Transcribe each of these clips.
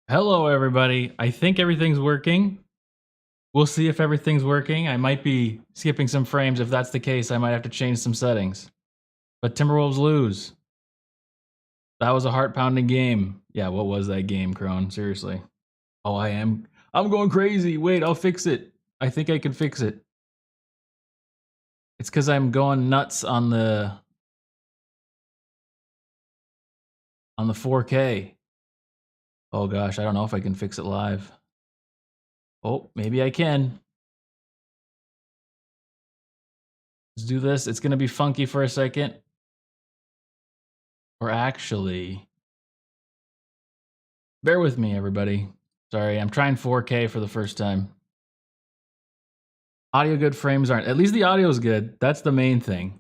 Hello, everybody. I think everything's working. We'll see if everything's working. I might be skipping some frames. If that's the case, I might have to change some settings. But Timberwolves lose. That was a heart-pounding game. Yeah, what was that game, Crone? Seriously. Oh, I'm going crazy. Wait, I'll fix it. I think I can fix it. It's because I'm going nuts on the 4K. Oh gosh, I don't know if I can fix it live. Oh, maybe I can. Let's do this. It's gonna be funky for a second. Or actually, bear with me, everybody. Sorry, I'm trying 4K for the first time. Audio good, frames aren't. At least the audio is good. That's the main thing.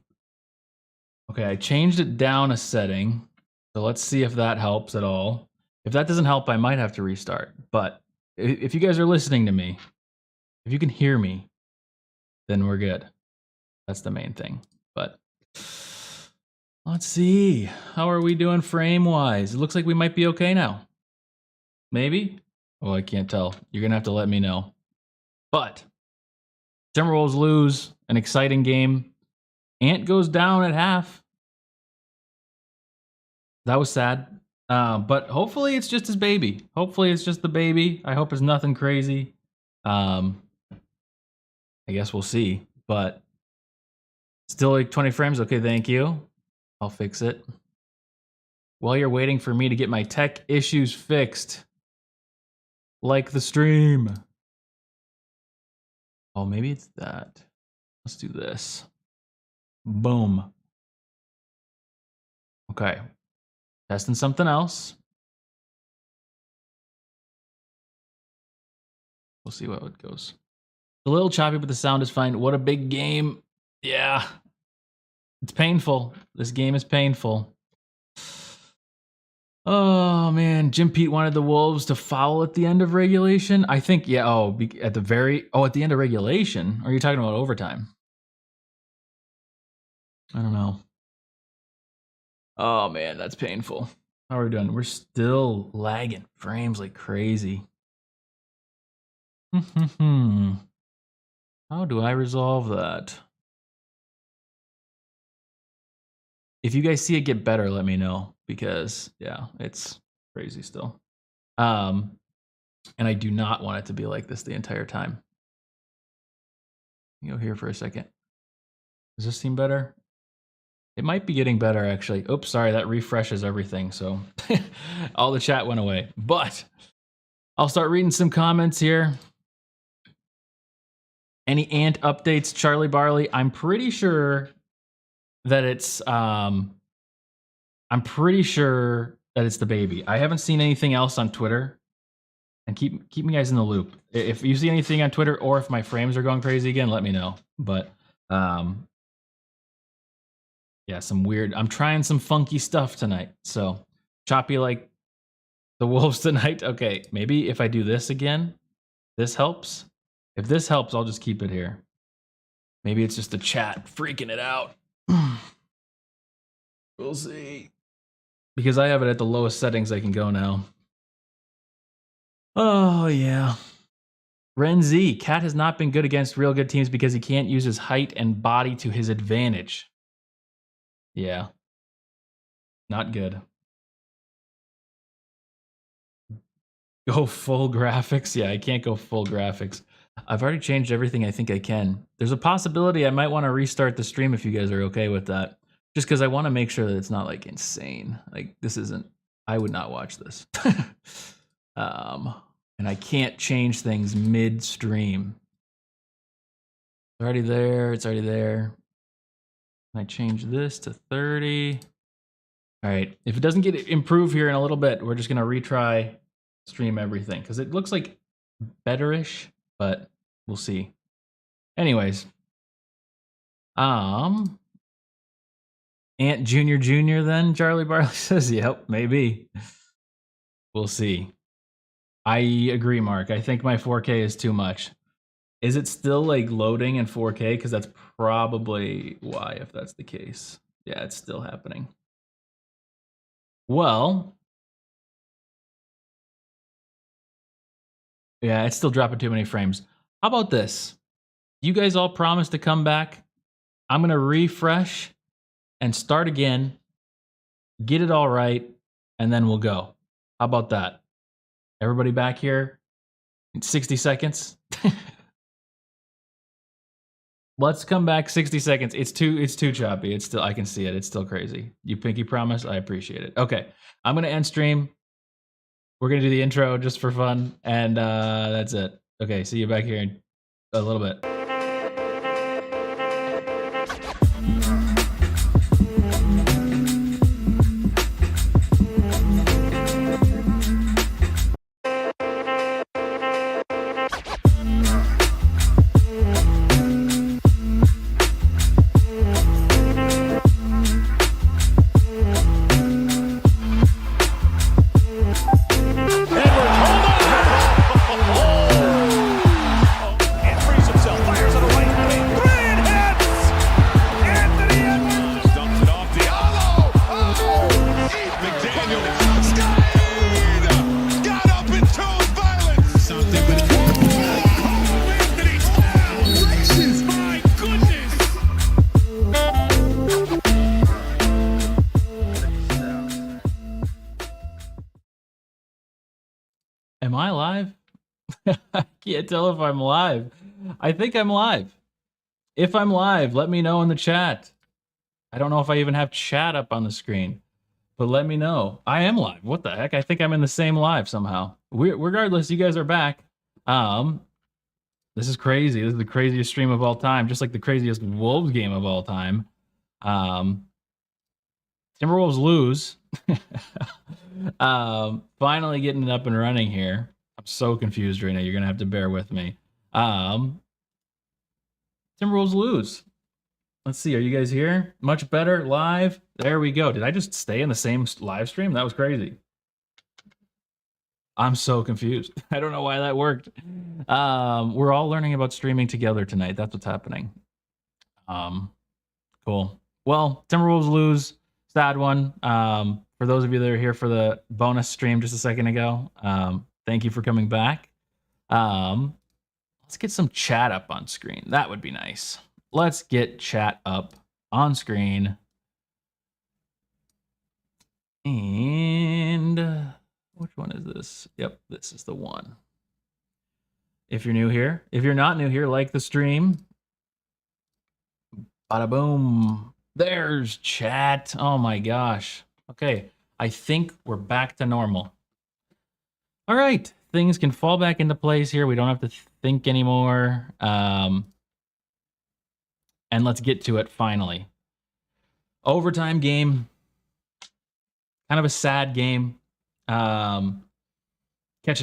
Okay, I changed it down a setting. So let's see if that helps at all. If that doesn't help, I might have to restart. But if you guys are listening to me, if you can hear me, then we're good. That's the main thing. But let's see. How are we doing frame-wise? It looks like we might be okay now. Maybe? Oh, I can't tell. You're going to have to let me know. But Timberwolves lose. An exciting game. Ant goes down at half. That was sad. But hopefully it's just his baby. Hopefully it's just the baby. I hope it's nothing crazy. I guess we'll see. But still like 20 frames. Okay, thank you. I'll fix it. While you're waiting for me to get my tech issues fixed. Like the stream. Oh, maybe it's that. Let's do this. Boom. Okay. Testing something else. We'll see how it goes. A little choppy, but the sound is fine. What a big game. Yeah. It's painful. This game is painful. Oh, man. Jim Pete wanted the Wolves to foul at the end of regulation. I think, yeah. Oh, at the end of regulation? Or are you talking about overtime? I don't know. Oh, man. That's painful. How are we doing? We're still lagging frames like crazy. How do I resolve that? If you guys see it get better, let me know, because yeah, it's crazy still. And I do not want it to be like this the entire time. Go here for a second. Does this seem better? It might be getting better, actually. Oops, sorry, that refreshes everything, so all the chat went away. But I'll start reading some comments here. Any Ant updates, Charlie Barley? I'm pretty sure that it's the baby. I haven't seen anything else on Twitter. And keep me guys in the loop. If you see anything on Twitter or if my frames are going crazy again, let me know. But yeah, I'm trying some funky stuff tonight. So choppy like the Wolves tonight. Okay, maybe if I do this again, this helps. If this helps, I'll just keep it here. Maybe it's just the chat freaking it out. We'll see. Because I have it at the lowest settings I can go now. Oh, yeah. Ren Z, Cat has not been good against real good teams because he can't use his height and body to his advantage. Yeah. Not good. Go full graphics? Yeah, I can't go full graphics. I've already changed everything I think I can. There's a possibility I might want to restart the stream if you guys are okay with that. Just because I want to make sure that it's not like insane. Like this isn't, I would not watch this. And I can't change things mid-stream. It's already there, it's already there. I change this to 30. All right, if it doesn't get improved here in a little bit, we're just gonna retry stream everything because it looks like betterish, but we'll see. Anyways, Ant Junior then, Charlie Barley says, yep, maybe. We'll see. I agree, Mark. I think my 4K is too much. Is it still like loading in 4K? Because that's probably why, if that's the case. Yeah, it's still happening. Well, Yeah, it's still dropping too many frames. How about this? You guys all promise to come back. I'm going to refresh and start again, get it all right, and then we'll go. How about that? Everybody back here in 60 seconds. Let's come back 60 seconds. It's too choppy. It's still, I can see it. It's still crazy. You pinky promise? I appreciate it. Okay. I'm going to end stream. We're going to do the intro just for fun, and that's it. Okay, see you back here in a little bit. Am I live? I can't tell if I'm live. I think I'm live. If I'm live, let me know in the chat. I don't know if I even have chat up on the screen, but let me know. I am live. What the heck? I think I'm in the same live somehow. Regardless, you guys are back. This is crazy. This is the craziest stream of all time, just like the craziest Wolves game of all time. Timberwolves lose. Finally getting it up and running here. I'm so confused right now. You're gonna have to bear with me. Timberwolves lose. Let's see. Are you guys here? Much better live. There we go. Did I just stay in the same live stream? That was crazy. I'm so confused. I don't know why that worked. We're all learning about streaming together tonight. That's what's happening. Cool. Well, Timberwolves lose. Sad one. For those of you that are here for the bonus stream just a second ago, thank you for coming back. Let's get some chat up on screen. That would be nice. Let's get chat up on screen. And which one is this? Yep, this is the one. If you're new here, if you're not new here, like the stream. Bada boom. There's chat. Oh my gosh. Okay, I think we're back to normal. All right, things can fall back into place here. We don't have to think anymore. And let's get to it finally. Overtime game. Kind of a sad game. Catching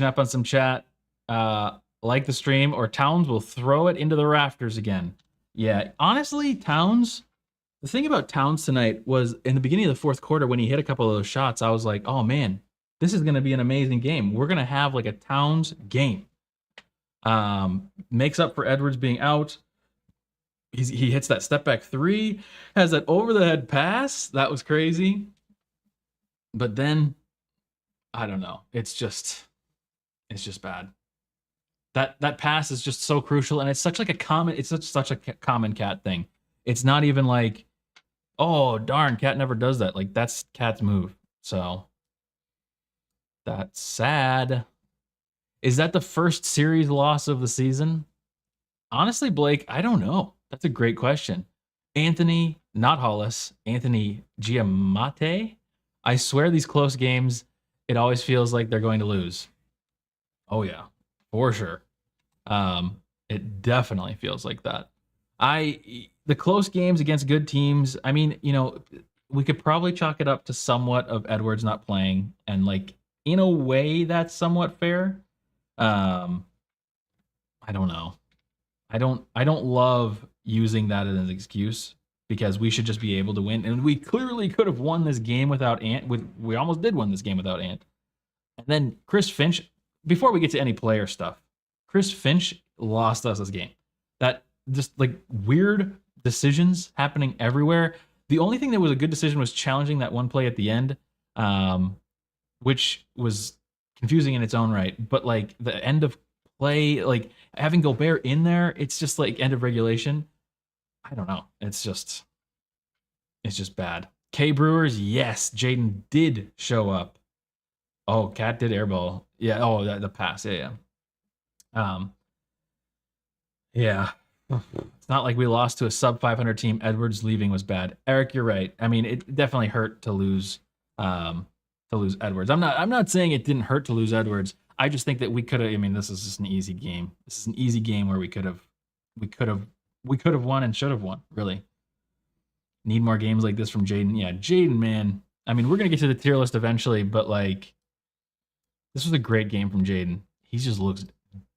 up on some chat. Like the stream, or Towns will throw it into the rafters again. Yeah, honestly, Towns, the thing about Towns tonight was in the beginning of the fourth quarter when he hit a couple of those shots, I was like, oh man, this is going to be an amazing game. We're going to have like a Towns game. Makes up for Edwards being out. He hits that step back three, has that over the head pass. That was crazy. But then, I don't know. It's just bad. That pass is just so crucial, and it's such like a common. It's such a common Cat thing. It's not even like, oh darn, Cat never does that. Like that's Cat's move. So that's sad. Is that the first series loss of the season? Honestly, Blake, I don't know. That's a great question. Anthony, not Hollis, Anthony Giamatti. I swear these close games, it always feels like they're going to lose. Oh yeah, for sure. It definitely feels like that. The close games against good teams, I mean, you know, we could probably chalk it up to somewhat of Edwards not playing, and like in a way that's somewhat fair. I don't know. I don't love using that as an excuse, because we should just be able to win, and we clearly could have won this game without Ant. We almost did win this game without Ant. And then Chris Finch, before we get to any player stuff, Chris Finch lost us this game. That just like weird decisions happening everywhere. The only thing that was a good decision was challenging that one play at the end, which was confusing in its own right. But like the end of play, like having Gobert in there, it's just like end of regulation. I don't know. It's just bad. K Brewers, yes, Jaden did show up. Oh, Cat did airball. Yeah. Oh, the pass. Yeah, yeah. Yeah. It's not like we lost to a sub 500 team. Edwards leaving was bad. Eric, you're right. I mean, it definitely hurt to lose Edwards. I'm not saying it didn't hurt to lose Edwards. I just think that we could have. I mean, this is just an easy game. This is an easy game where we could have won and should have won. Really need more games like this from Jaden. Yeah, Jaden, man. I mean, we're gonna get to the tier list eventually, but like, this was a great game from Jaden. He just looks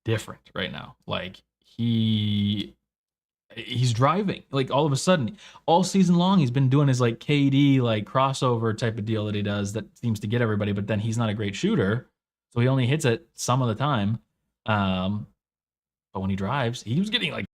different right now. Like he's driving. Like all of a sudden, all season long, he's been doing his like KD like crossover type of deal that he does that seems to get everybody. But then he's not a great shooter, so he only hits it some of the time. But when he drives, he was getting like.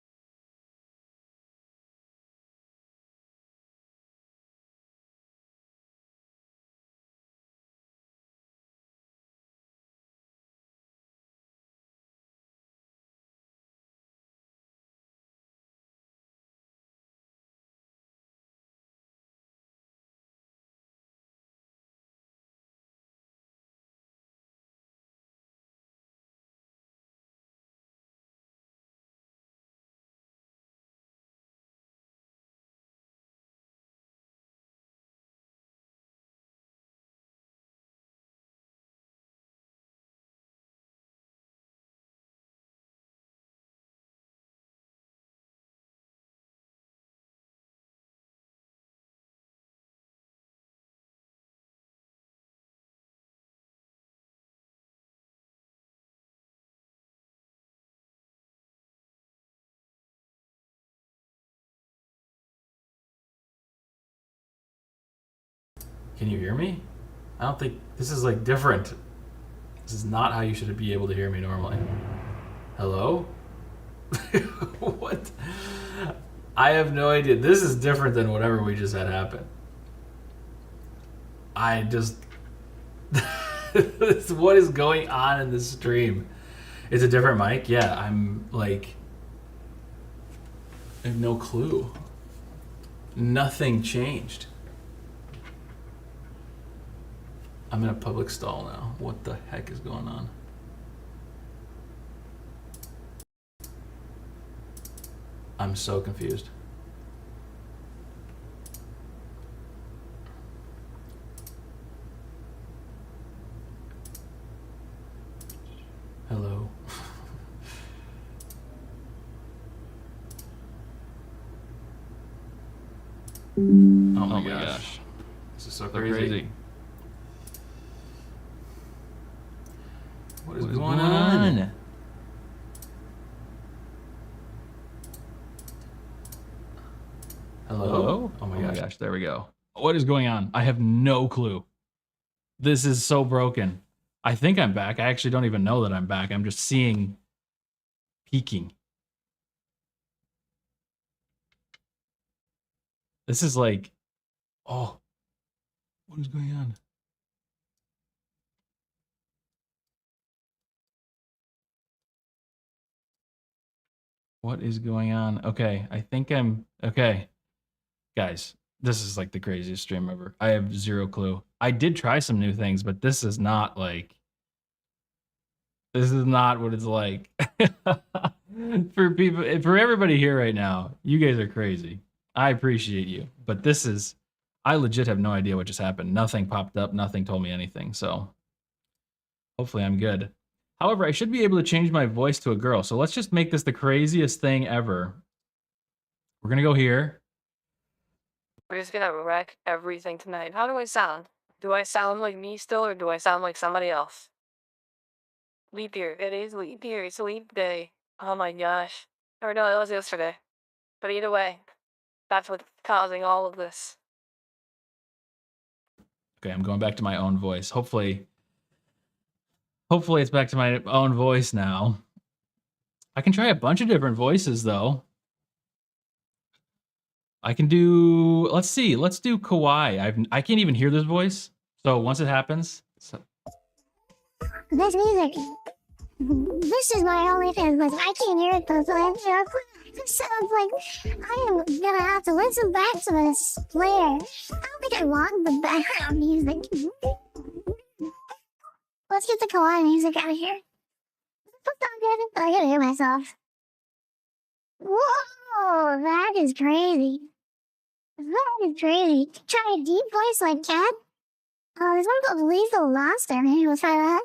Can you hear me? I don't think this is like different. This is not how you should be able to hear me normally. Hello? What? I have no idea. This is different than whatever we just had happen. I just. What is going on in this stream? It's a different mic? Yeah, I'm like. I have no clue. Nothing changed. I'm in a public stall now. What the heck is going on? I'm so confused. Hello. Oh my gosh. This is so crazy. What is going on? Hello? Oh my gosh, there we go. What is going on? I have no clue. This is so broken. I think I'm back. I actually don't even know that I'm back. I'm just seeing peaking. This is like, oh, what is going on? What is going on? Okay, I think I'm okay. Guys, this is like the craziest stream ever. I have zero clue. I did try some new things, but this is not like. This is not what it's like. For people, for everybody here right now, you guys are crazy. I appreciate you, but this is. I legit have no idea what just happened. Nothing popped up. Nothing told me anything. So hopefully I'm good. However, I should be able to change my voice to a girl. So let's just make this the craziest thing ever. We're gonna go here. We're just gonna wreck everything tonight. How do I sound? Do I sound like me still, or do I sound like somebody else? Leap year. It is leap year. It's a leap day. Oh my gosh. Or no, it was yesterday. But either way, that's what's causing all of this. Okay, I'm going back to my own voice. Hopefully it's back to my own voice now. I can try a bunch of different voices though. I can do. Let's see. Let's do Kawhi. I can't even hear this voice. So once it happens. This music This is my only thing, but I can't hear it though, so it sounds like I am gonna have to listen back to this later. I don't think I want the background music. Let's get the Kawaii music out of here. I gotta hear myself. Whoa, that is crazy. That is crazy. Try a deep voice like Cat. There's one called Lethal Monster. Maybe we'll try that.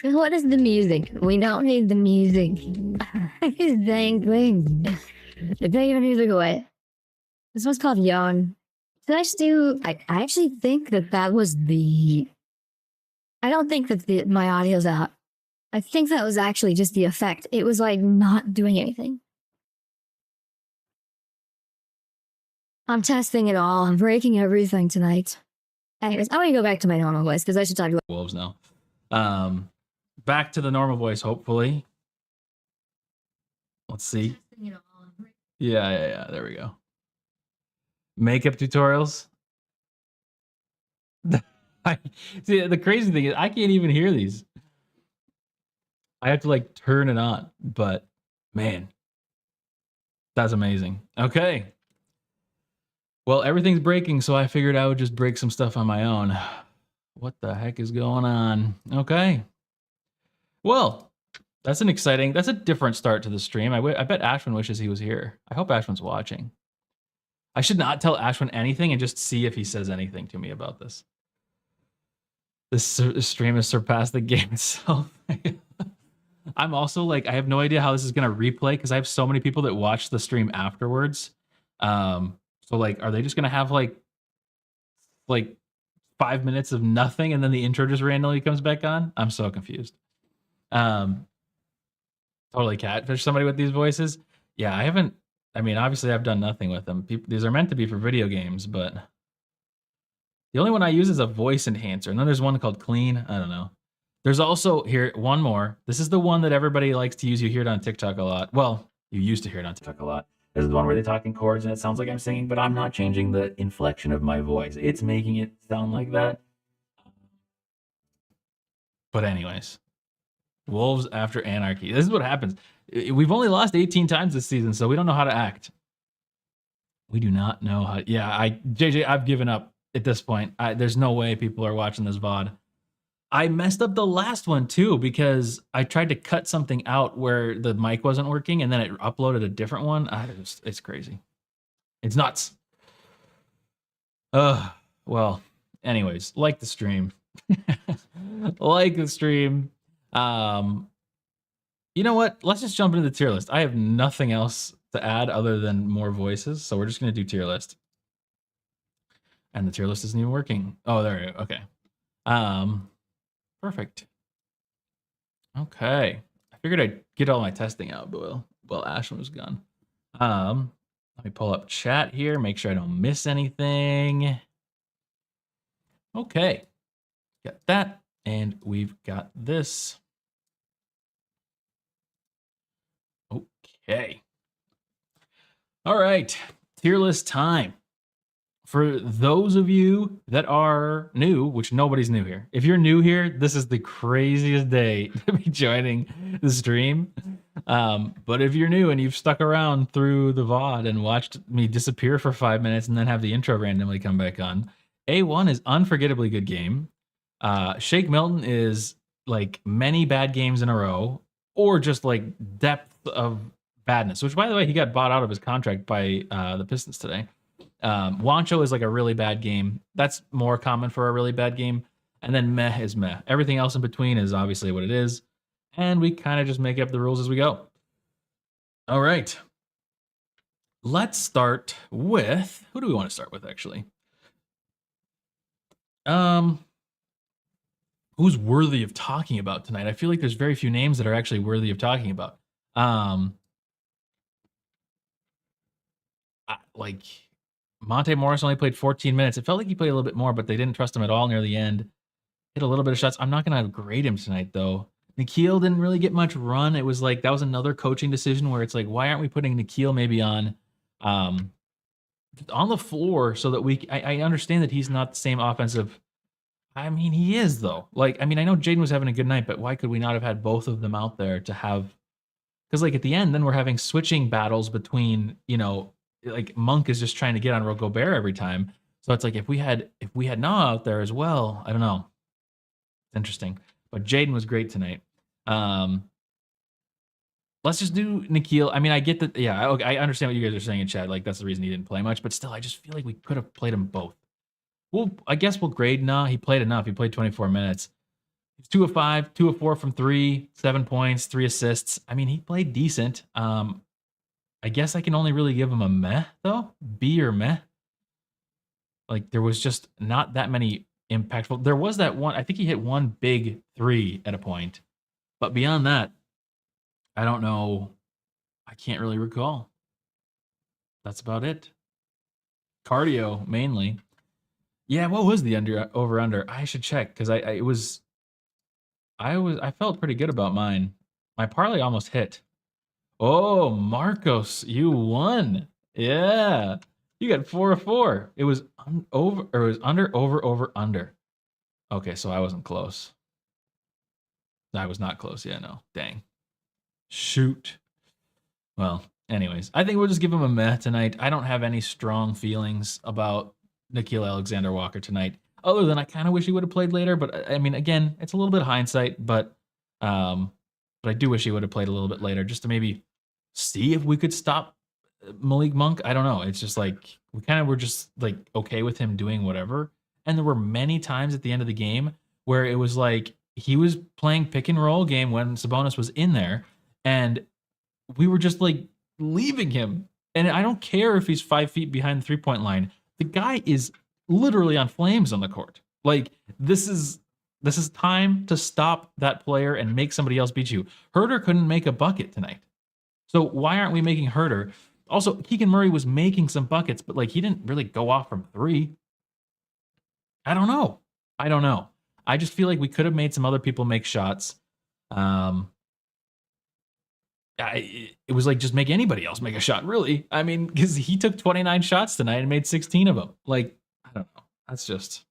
What is the music? We don't need the music. This dang thing. Take the music away. This one's called Young. Did I just do? I actually think that was the. I don't think that my audio's out. I think that was actually just the effect. It was like not doing anything. I'm testing it all. I'm breaking everything tonight. Anyways, I'm gonna go back to my normal voice because I should talk to Wolves now. Back to the normal voice, hopefully. Let's see. Yeah. There we go. Makeup tutorials. See, the crazy thing is I can't even hear these. I have to like turn it on, but man, that's amazing. Okay. Well, everything's breaking, so I figured I would just break some stuff on my own. What the heck is going on? Okay. Well, that's a different start to the stream. I bet Ashwin wishes he was here. I hope Ashwin's watching. I should not tell Ashwin anything and just see if he says anything to me about this. This stream has surpassed the game itself. I'm also like, I have no idea how this is going to replay because I have so many people that watch the stream afterwards. So like, are they just going to have like 5 minutes of nothing and then the intro just randomly comes back on? I'm so confused. Totally catfish somebody with these voices. Yeah, obviously I've done nothing with them. These are meant to be for video games, but the only one I use is a voice enhancer. And then there's one called Clean. I don't know. There's also here one more. This is the one that everybody likes to use. You hear it on TikTok a lot. Well, you used to hear it on TikTok a lot. This is the one where they talk in chords and it sounds like I'm singing, but I'm not changing the inflection of my voice. It's making it sound like that. But anyways, Wolves after Anarchy. This is what happens. We've only lost 18 times this season, so we don't know how to act. We do not know how. Yeah, JJ, I've given up at this point. There's no way people are watching this VOD. I messed up the last one too because I tried to cut something out where the mic wasn't working and then it uploaded a different one. It's crazy. It's nuts. Well, anyways, like the stream. Like the stream. You know what? Let's just jump into the tier list. I have nothing else to add other than more voices, so we're just going to do tier list. And the tier list isn't even working. Oh, there we go. Okay. Perfect. Okay. I figured I'd get all my testing out, but well, Ashwin was gone. Let me pull up chat here, make sure I don't miss anything. Okay. Got that, and we've got this. Okay. All right. Tier list time. For those of you that are new, which nobody's new here. If you're new here, this is the craziest day to be joining the stream. But if you're new and you've stuck around through the VOD and watched me disappear for 5 minutes and then have the intro randomly come back on, A1 is unforgettably good game. Shake Milton is like many bad games in a row, or just like depth of badness, which by the way, he got bought out of his contract by the Pistons today. Wancho is like a really bad game. That's more common for a really bad game. And then meh is meh. Everything else in between is obviously what it is. And we kind of just make up the rules as we go. All right. Let's start with, who do we want to start with actually? Who's worthy of talking about tonight? I feel like there's very few names that are actually worthy of talking about. Monte Morris only played 14 minutes. It felt like he played a little bit more, but they didn't trust him at all near the end. Hit a little bit of shots. I'm not going to grade him tonight, though. Nikhil didn't really get much run. It was like that was another coaching decision where it's like, why aren't we putting Nikhil maybe on the floor so that I understand that he's not the same offensive. I mean, he is, though. Like, I mean, I know Jaden was having a good night, but why could we not have had both of them out there to have? Because, like, at the end, then we're having switching battles between, like Monk is just trying to get on Gobert every time. So it's like if we had Na out there as well, I don't know. It's interesting. But Jaden was great tonight. Let's just do Nikhil. I mean, I get that. Yeah, I understand what you guys are saying in chat. Like, that's the reason he didn't play much. But still, I just feel like we could have played them both. Well, I guess we'll grade Na. He played enough. He played 24 minutes. He's 2 of 5, 2 of 4 from 3, 7 points, 3 assists. I mean, he played decent. I guess I can only really give him a meh, though. B or meh. Like, there was just not that many impactful. There was that one. I think he hit one big 3 at a point. But beyond that, I don't know. I can't really recall. That's about it. Cardio, mainly. Yeah, what was the over-under? I should check, because I felt pretty good about mine. My parlay almost hit. Oh, Marcos, you won. Yeah. You got 4 of 4. It was under, over, under. Okay, so I wasn't close. I was not close. Yeah, no. Dang. Shoot. Well, anyways, I think we'll just give him a meh tonight. I don't have any strong feelings about Nikhil Alexander-Walker tonight, other than I kind of wish he would have played later. But I mean, again, it's a little bit of hindsight, but I do wish he would have played a little bit later, just to maybe see if we could stop Malik Monk. I don't know. It's just like we kind of were just like okay with him doing whatever. And there were many times at the end of the game where it was like he was playing pick and roll game when Sabonis was in there, and we were just like leaving him. And I don't care if he's 5 feet behind the 3-point line. The guy is literally on flames on the court. Like, this is time to stop that player and make somebody else beat you. Herter couldn't make a bucket tonight. So why aren't we making Herter? Also, Keegan Murray was making some buckets, but like he didn't really go off from 3. I don't know. I just feel like we could have made some other people make shots. It was like just make anybody else make a shot, really. I mean, because he took 29 shots tonight and made 16 of them. Like, I don't know. That's just,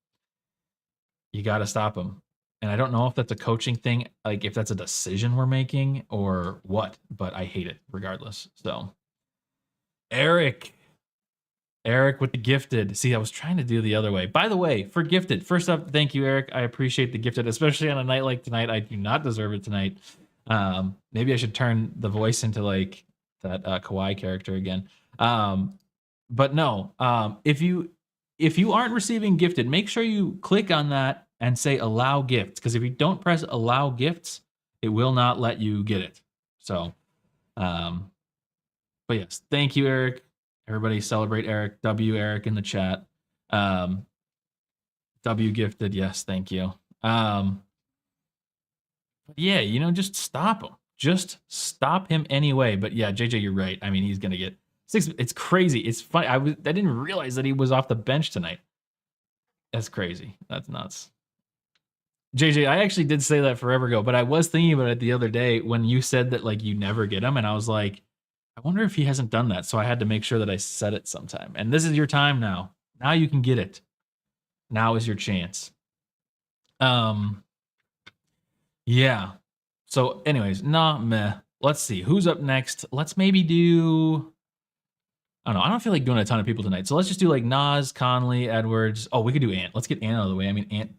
you got to stop him. And I don't know if that's a coaching thing, like if that's a decision we're making or what, but I hate it regardless. So, Eric with the gifted. See, I was trying to do the other way. By the way, for gifted, first up, thank you, Eric. I appreciate the gifted, especially on a night like tonight. I do not deserve it tonight. Maybe I should turn the voice into like that Kawhi character again. But no, if you aren't receiving gifted, make sure you click on that and say allow gifts, because if you don't press allow gifts, it will not let you get it. So, but yes, thank you, Eric. Everybody celebrate Eric. W Eric in the chat. W gifted. Yes, thank you. Yeah, just stop him. Just stop him anyway. But yeah, JJ, you're right. I mean, he's gonna get 6. It's crazy. It's funny. I didn't realize that he was off the bench tonight. That's crazy. That's nuts. JJ, I actually did say that forever ago, but I was thinking about it the other day when you said that like you never get him, and I was like, I wonder if he hasn't done that. So I had to make sure that I said it sometime. And this is your time now. Now you can get it. Now is your chance. Yeah. So anyways, meh. Let's see. Who's up next? Let's maybe do, I don't know. I don't feel like doing a ton of people tonight. So let's just do like Nas, Conley, Edwards. Oh, we could do Ant. Let's get Ant out of the way. I mean, Ant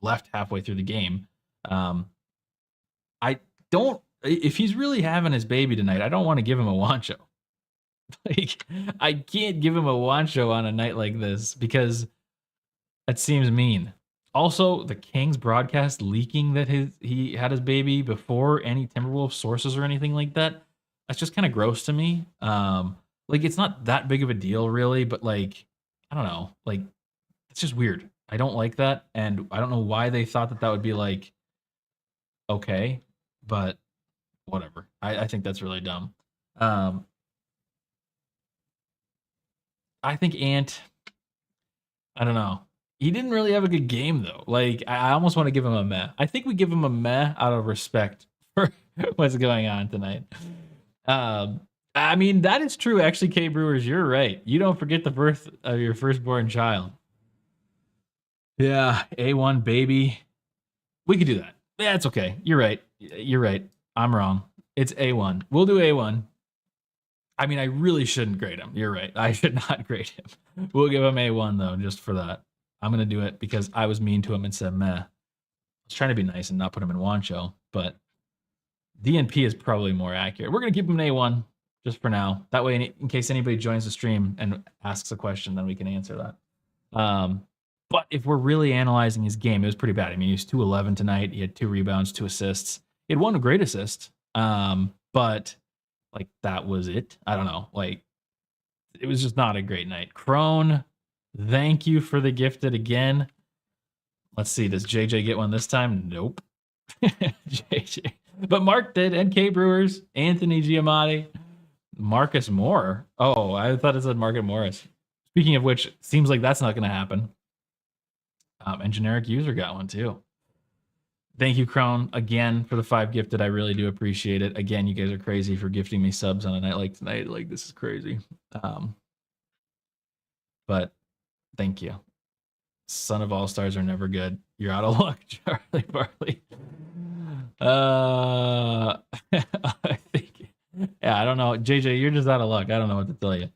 left halfway through the game. If he's really having his baby tonight, I don't want to give him a Wancho. Like, I can't give him a Wancho on a night like this because that seems mean. Also, the Kings broadcast leaking that he had his baby before any Timberwolves sources or anything like that. That's just kind of gross to me. Like, it's not that big of a deal, really, but like, I don't know. Like, it's just weird. I don't like that, and I don't know why they thought that would be like okay, but whatever. I think that's really dumb. I think Ant, I don't know. He didn't really have a good game though. Like I almost want to give him a meh. I think we give him a meh out of respect for what's going on tonight. I mean, that is true. Actually, K Brewers, you're right. You don't forget the birth of your firstborn child. Yeah, A1 baby. We could do that. Yeah, it's okay. You're right. You're right. I'm wrong. It's A1. We'll do A1. I mean, I really shouldn't grade him. You're right. I should not grade him. We'll give him A1 though, just for that. I'm gonna do it because I was mean to him and said meh. I was trying to be nice and not put him in Wancho, but DNP is probably more accurate. We're gonna keep him an A1 just for now. That way, in case anybody joins the stream and asks a question, then we can answer that. But if we're really analyzing his game, it was pretty bad. I mean, he was 2-11 tonight. He had 2 rebounds, 2 assists. He had 1 great assist. But like that was it. I don't know. Like it was just not a great night. Crone, thank you for the gifted again. Let's see. Does JJ get one this time? Nope. JJ. But Mark did, and K Brewers, Anthony Giamatti, Marcus Moore. Oh, I thought it said Market Morris. Speaking of which, seems like that's not going to happen. And Generic User got one too. Thank you, Crone, again for the 5 gifted. I really do appreciate it. Again, you guys are crazy for gifting me subs on a night like tonight. Like, this is crazy. But thank you. Son of All Stars are never good. You're out of luck, Charlie Barley. I think, yeah, I don't know. JJ, you're just out of luck. I don't know what to tell you.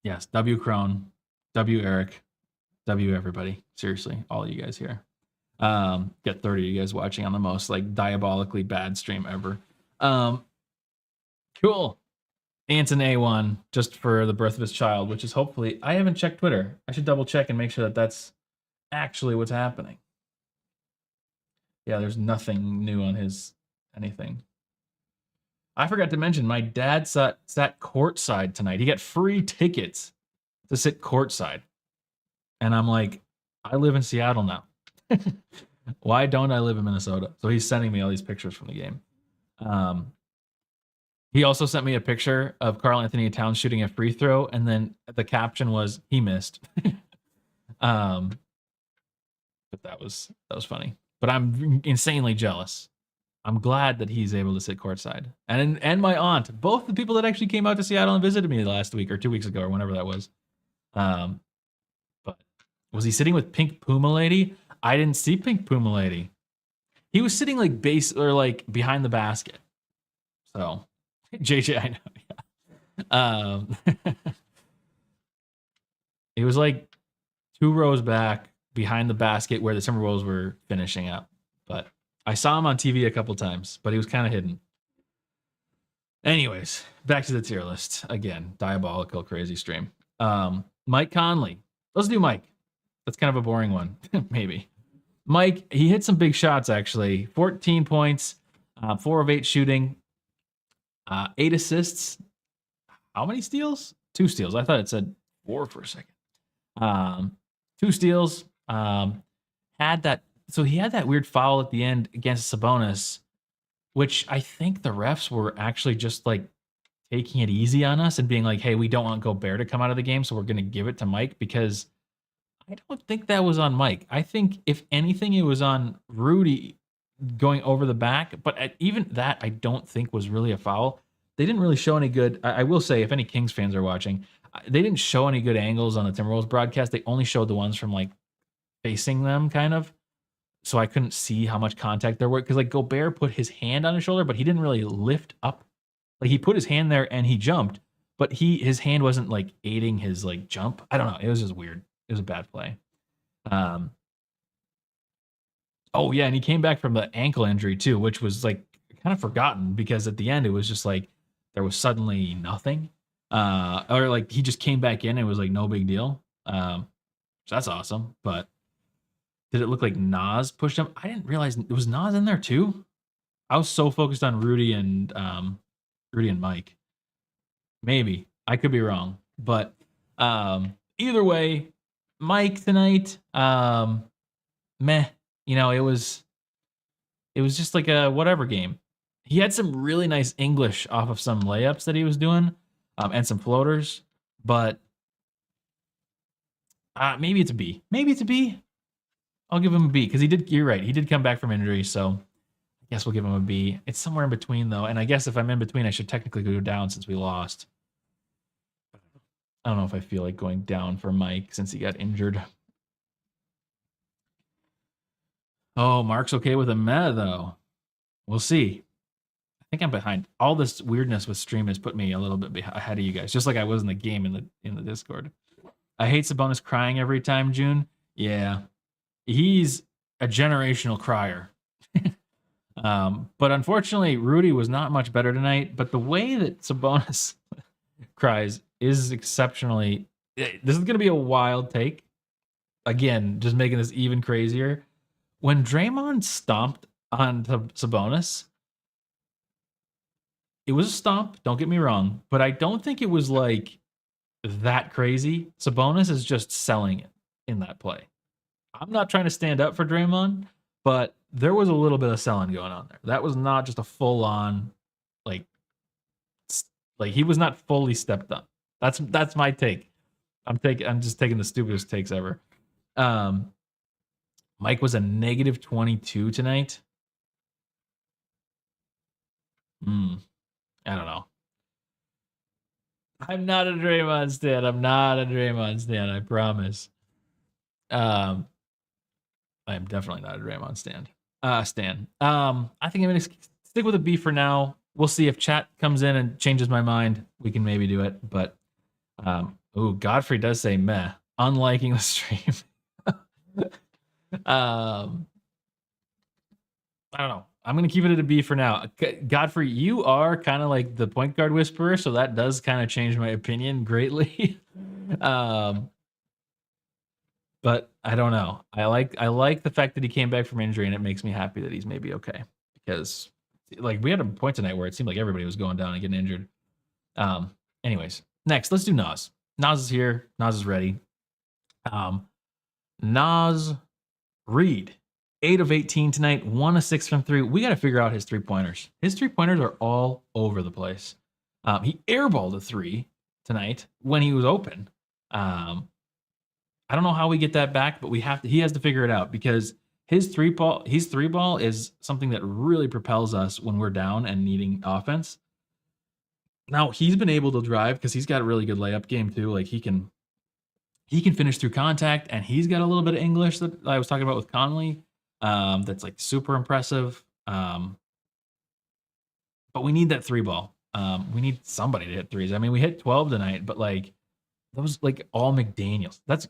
Yes, W Crone, W Eric, W everybody. Seriously, all you guys here. Get 30 of you guys watching on the most like diabolically bad stream ever. Cool. Anton A1 just for the birth of his child, which is hopefully, I haven't checked Twitter. I should double check and make sure that that's actually what's happening. Yeah, there's nothing new on his anything. I forgot to mention my dad sat courtside tonight. He got free tickets to sit courtside. And I'm like, I live in Seattle now. Why don't I live in Minnesota? So he's sending me all these pictures from the game. He also sent me a picture of Karl Anthony Towns shooting a free throw, and then the caption was, he missed. But that was funny. But I'm insanely jealous. I'm glad that he's able to sit courtside. And my aunt, both the people that actually came out to Seattle and visited me last week or 2 weeks ago or whenever that was. But was he sitting with Pink Puma Lady? I didn't see Pink Puma Lady. He was sitting like base or like behind the basket. So JJ, I know. Yeah. It was like 2 rows back behind the basket where the Timberwolves were finishing up. But I saw him on TV a couple times, but he was kind of hidden. Anyways, back to the tier list. Again, diabolical, crazy stream. Mike Conley. Let's do Mike. That's kind of a boring one, maybe. Mike, he hit some big shots, actually. 14 points, 4 of 8 shooting, 8 assists. How many steals? 2 steals. I thought it said 4 for a second. 2 steals. Had that. So he had that weird foul at the end against Sabonis, which I think the refs were actually just like taking it easy on us and being like, hey, we don't want Gobert to come out of the game, so we're going to give it to Mike, because I don't think that was on Mike. I think, if anything, it was on Rudy going over the back. But even that, I don't think was really a foul. They didn't really show any good. I will say, if any Kings fans are watching, they didn't show any good angles on the Timberwolves broadcast. They only showed the ones from like facing them, kind of. So I couldn't see how much contact there was, because like Gobert put his hand on his shoulder, but he didn't really lift up. Like he put his hand there and he jumped, but his hand wasn't like aiding his like jump. I don't know. It was just weird. It was a bad play. Oh yeah, and he came back from the ankle injury too, which was like kind of forgotten, because at the end it was just like there was suddenly nothing. Or like he just came back in and it was like no big deal. So that's awesome. But did it look like Nas pushed him? I didn't realize it was Nas in there too. I was so focused on Rudy and Mike. Maybe I could be wrong, but either way, Mike tonight, meh. You know, it was just like a whatever game. He had some really nice English off of some layups that he was doing, and some floaters, but Maybe it's a B. Maybe it's a B. I'll give him a B because you're right. He did come back from injury, so I guess we'll give him a B. It's somewhere in between though, and I guess if I'm in between, I should technically go down since we lost. I don't know if I feel like going down for Mike since he got injured. Oh, Mark's okay with a meh though. We'll see. I think I'm behind. All this weirdness with stream has put me a little bit ahead of you guys, just like I was in the game in the Discord. I hate Sabonis crying every time, June. Yeah. He's a generational crier. But unfortunately, Rudy was not much better tonight. But the way that Sabonis cries is exceptionally... This is going to be a wild take. Again, just making this even crazier. When Draymond stomped on Sabonis, it was a stomp, don't get me wrong, but I don't think it was like that crazy. Sabonis is just selling it in that play. I'm not trying to stand up for Draymond, but there was a little bit of selling going on there. That was not just a full-on, like he was not fully stepped up. That's my take. I'm just taking the stupidest takes ever. Mike was a negative 22 tonight. I don't know. I'm not a Draymond stan. I promise. I am definitely not a Draymond stan. I think I'm going to stick with a B for now. We'll see if chat comes in and changes my mind. We can maybe do it. But, Godfrey does say meh. Unliking the stream. I don't know. I'm going to keep it at a B for now. Godfrey, you are kind of like the point guard whisperer, so that does kind of change my opinion greatly. But I don't know. I like the fact that he came back from injury, and it makes me happy that he's maybe okay. Because like we had a point tonight where it seemed like everybody was going down and getting injured. Anyways, next, let's do Nas. Nas is here. Nas is ready. Nas Reed. 8 of 18 tonight, 1 of 6 from 3. We got to figure out his 3-pointers. His 3-pointers are all over the place. He airballed a 3 tonight when he was open. I don't know how we get that back, but he has to figure it out because his three ball is something that really propels us when we're down and needing offense. Now he's been able to drive because he's got a really good layup game too. Like he can finish through contact, and he's got a little bit of English that I was talking about with Conley. That's like super impressive. But we need that 3-ball. We need somebody to hit threes. I mean, we hit 12 tonight, but like that was like all McDaniels. That's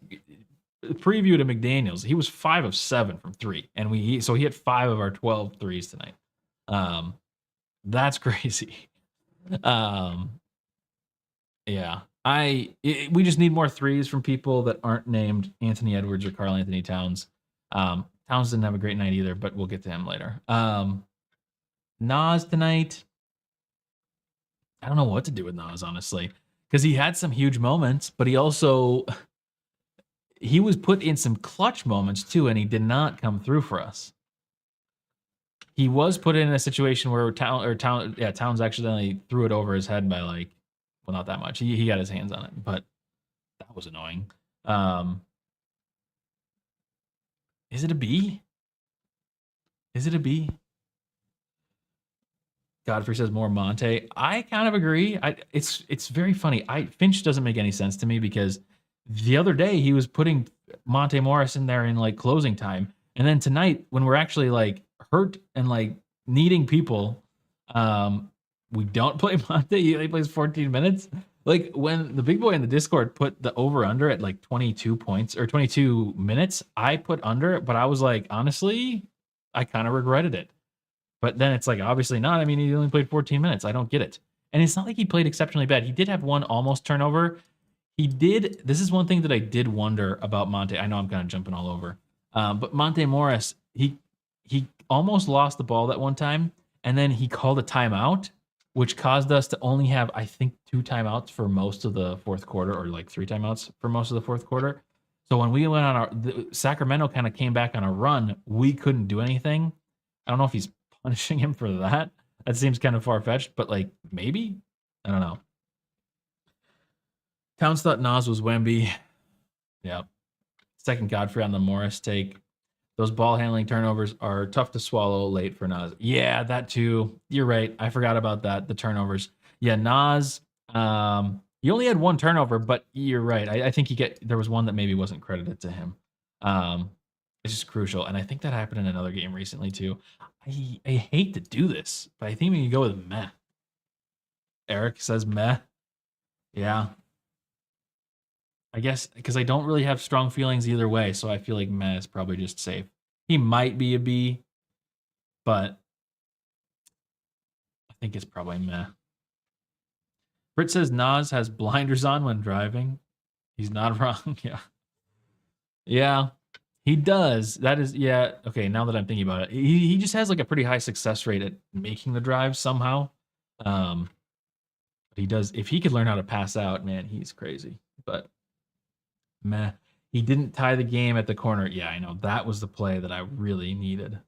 a preview to McDaniels. He was 5 of 7 from 3, and he hit 5 of our 12 threes tonight. That's crazy. Yeah. We just need more threes from people that aren't named Anthony Edwards or Karl Anthony Towns. Towns didn't have a great night either, but we'll get to him later. Nas tonight. I don't know what to do with Nas, honestly, because he had some huge moments, but he was put in some clutch moments too, and he did not come through for us. He was put in a situation where Towns accidentally threw it over his head by not that much. He got his hands on it, but that was annoying. Is it a B? Godfrey says more Monte. I kind of agree. It's very funny. Finch doesn't make any sense to me because the other day he was putting Monte Morris in there in like closing time, and then tonight when we're actually like hurt and like needing people, we don't play Monte. He plays 14 minutes. Like when the big boy in the Discord put the over under at like 22 points or 22 minutes, I put under, but I was like, honestly, I kind of regretted it. But then it's like, obviously not. I mean, he only played 14 minutes. I don't get it. And it's not like he played exceptionally bad. He did have one almost turnover. This is one thing that I did wonder about Monte. I know I'm kind of jumping all over. But Monte Morris, he almost lost the ball that one time. And then he called a timeout, which caused us to only have, I think, 2 timeouts for most of the fourth quarter, or like 3 timeouts for most of the fourth quarter. So when we went on Sacramento kind of came back on a run, we couldn't do anything. I don't know if he's punishing him for that. That seems kind of far-fetched, but like maybe? I don't know. Towns thought Nas was Wemby. Yeah. second Godfrey on the Morris take. Those ball handling turnovers are tough to swallow late for Nas. Yeah, that too. You're right. I forgot about that. The turnovers. Yeah, Nas. He only had one turnover, but you're right. I think there was one that maybe wasn't credited to him. It's just crucial, and I think that happened in another game recently too. I hate to do this, but I think we can go with meh. Eric says meh. Yeah. I guess because I don't really have strong feelings either way, so I feel like meh is probably just safe. He might be a B, but I think it's probably meh. Britt says Nas has blinders on when driving. He's not wrong. Yeah. Yeah, he does. That is, yeah. Okay, now that I'm thinking about it, he just has like a pretty high success rate at making the drive somehow. But he does. If he could learn how to pass out, man, he's crazy. But meh. He didn't tie the game at the corner. Yeah, I know. That was the play that I really needed.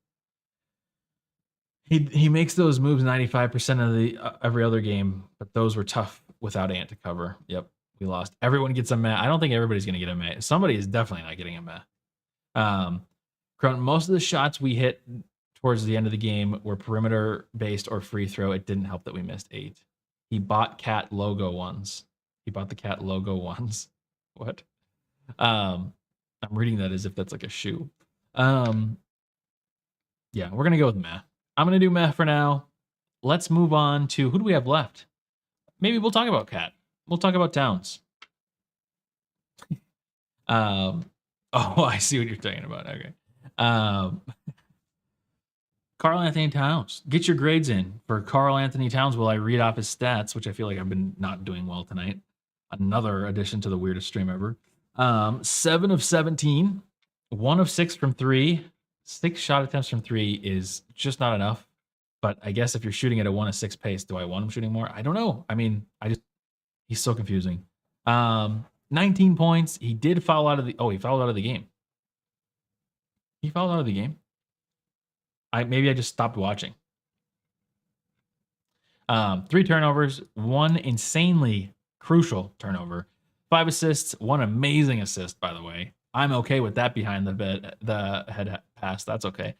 He makes those moves 95% of the every other game, but those were tough without Ant to cover. Yep, we lost. Everyone gets a meh. I don't think everybody's going to get a meh. Somebody is definitely not getting a meh. Cronin, most of the shots we hit towards the end of the game were perimeter based or free throw. It didn't help that we missed 8. He bought cat logo ones. He bought the cat logo ones. What? I'm reading that as if that's like a shoe. Yeah, we're gonna go with meh. I'm gonna do meh for now. Let's move on to who do we have left? Maybe we'll talk about Cat. We'll talk about Towns. Oh, I see what you're talking about. Okay. Karl Anthony Towns. Get your grades in for Karl Anthony Towns while I read off his stats, which I feel like I've been not doing well tonight. Another addition to the weirdest stream ever. 7 of 17, 1 of 6 from 3. 6 shot attempts from 3 is just not enough. But I guess if you're shooting at a 1 of 6 pace, do I want him shooting more? I don't know. I mean, he's so confusing. 19 points. He did foul out of the. Oh, he fouled out of the game. He fouled out of the game. Maybe I just stopped watching. 3 turnovers, 1 insanely crucial turnover, 5 assists, 1 amazing assist, by the way. I'm okay with that behind the head pass. That's okay.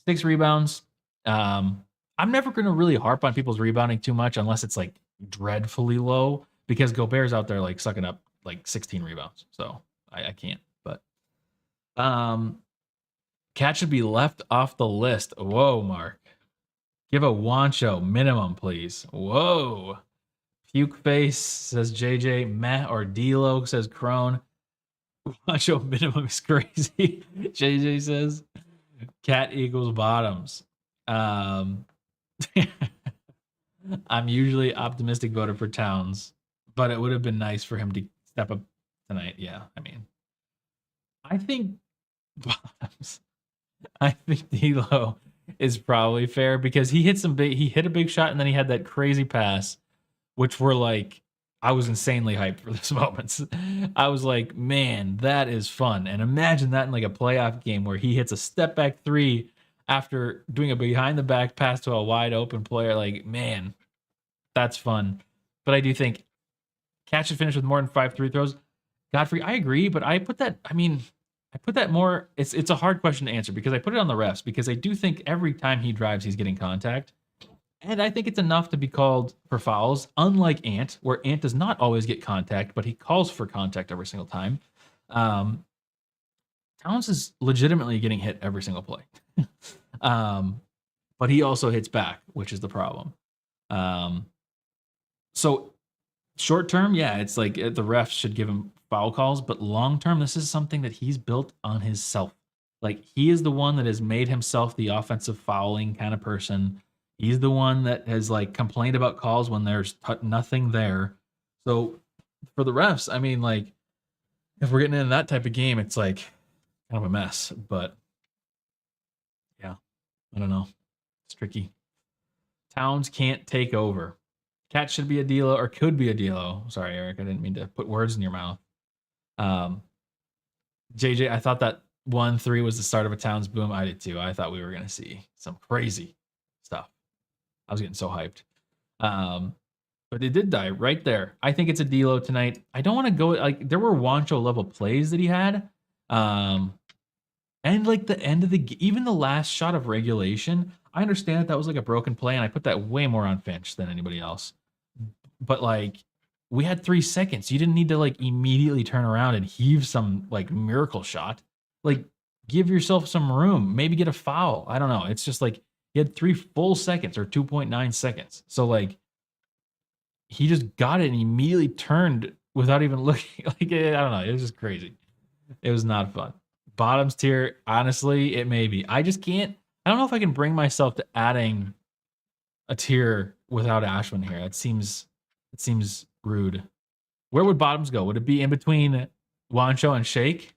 6 rebounds. I'm never going to really harp on people's rebounding too much unless it's like dreadfully low because Gobert's out there like sucking up like 16 rebounds. So I can't. But Cat should be left off the list. Whoa, Mark. Give a Wancho minimum, please. Whoa. Puke face, says JJ. Meh or D-Lo, says Crone. Wancho minimum is crazy. JJ says. Cat equals bottoms. I'm usually optimistic voter for Towns, but it would have been nice for him to step up tonight. Yeah, I mean, I think bottoms. I think D-Lo is probably fair because he hit a big shot and then he had that crazy pass, which were like, I was insanely hyped for this moment. I was like, man, that is fun. And imagine that in like a playoff game where he hits a step back 3 after doing a behind the back pass to a wide open player. Like, man, that's fun. But I do think Cat should finish with more than 5 free throws. Godfrey, I agree, but I put that more, it's a hard question to answer because I put it on the refs because I do think every time he drives, he's getting contact. And I think it's enough to be called for fouls, unlike Ant, where Ant does not always get contact, but he calls for contact every single time. Towns is legitimately getting hit every single play. But he also hits back, which is the problem. So short term, yeah, it's like the refs should give him foul calls, but long term, this is something that he's built on himself. Like he is the one that has made himself the offensive fouling kind of person. He's the one that has like complained about calls when there's nothing there. So for the refs, I mean, like if we're getting into that type of game, it's like kind of a mess. But yeah, I don't know. It's tricky. Towns can't take over. Cat should be a D-Lo or could be a D-Lo. Sorry, Eric, I didn't mean to put words in your mouth. JJ, I thought that 1-3 was the start of a Towns boom. I did too. I thought we were going to see some crazy stuff. I was getting so hyped. But it did die right there. I think it's a D-Lo tonight. I don't want to go like there were Wancho level plays that he had, And like the end of even the last shot of regulation, I understand that was like a broken play, and I put that way more on Finch than anybody else. But like, we had 3 seconds. You didn't need to like immediately turn around and heave some like miracle shot. Like, give yourself some room. Maybe get a foul. I don't know. It's just like he had 3 full seconds or 2.9 seconds. So like, he just got it and immediately turned without even looking. Like, I don't know. It was just crazy. It was not fun. Bottoms tier, honestly, it may be. I just can't. I don't know if I can bring myself to adding a tier without Ashwin here. It seems rude. Where would bottoms go? Would it be in between Wancho and Shake?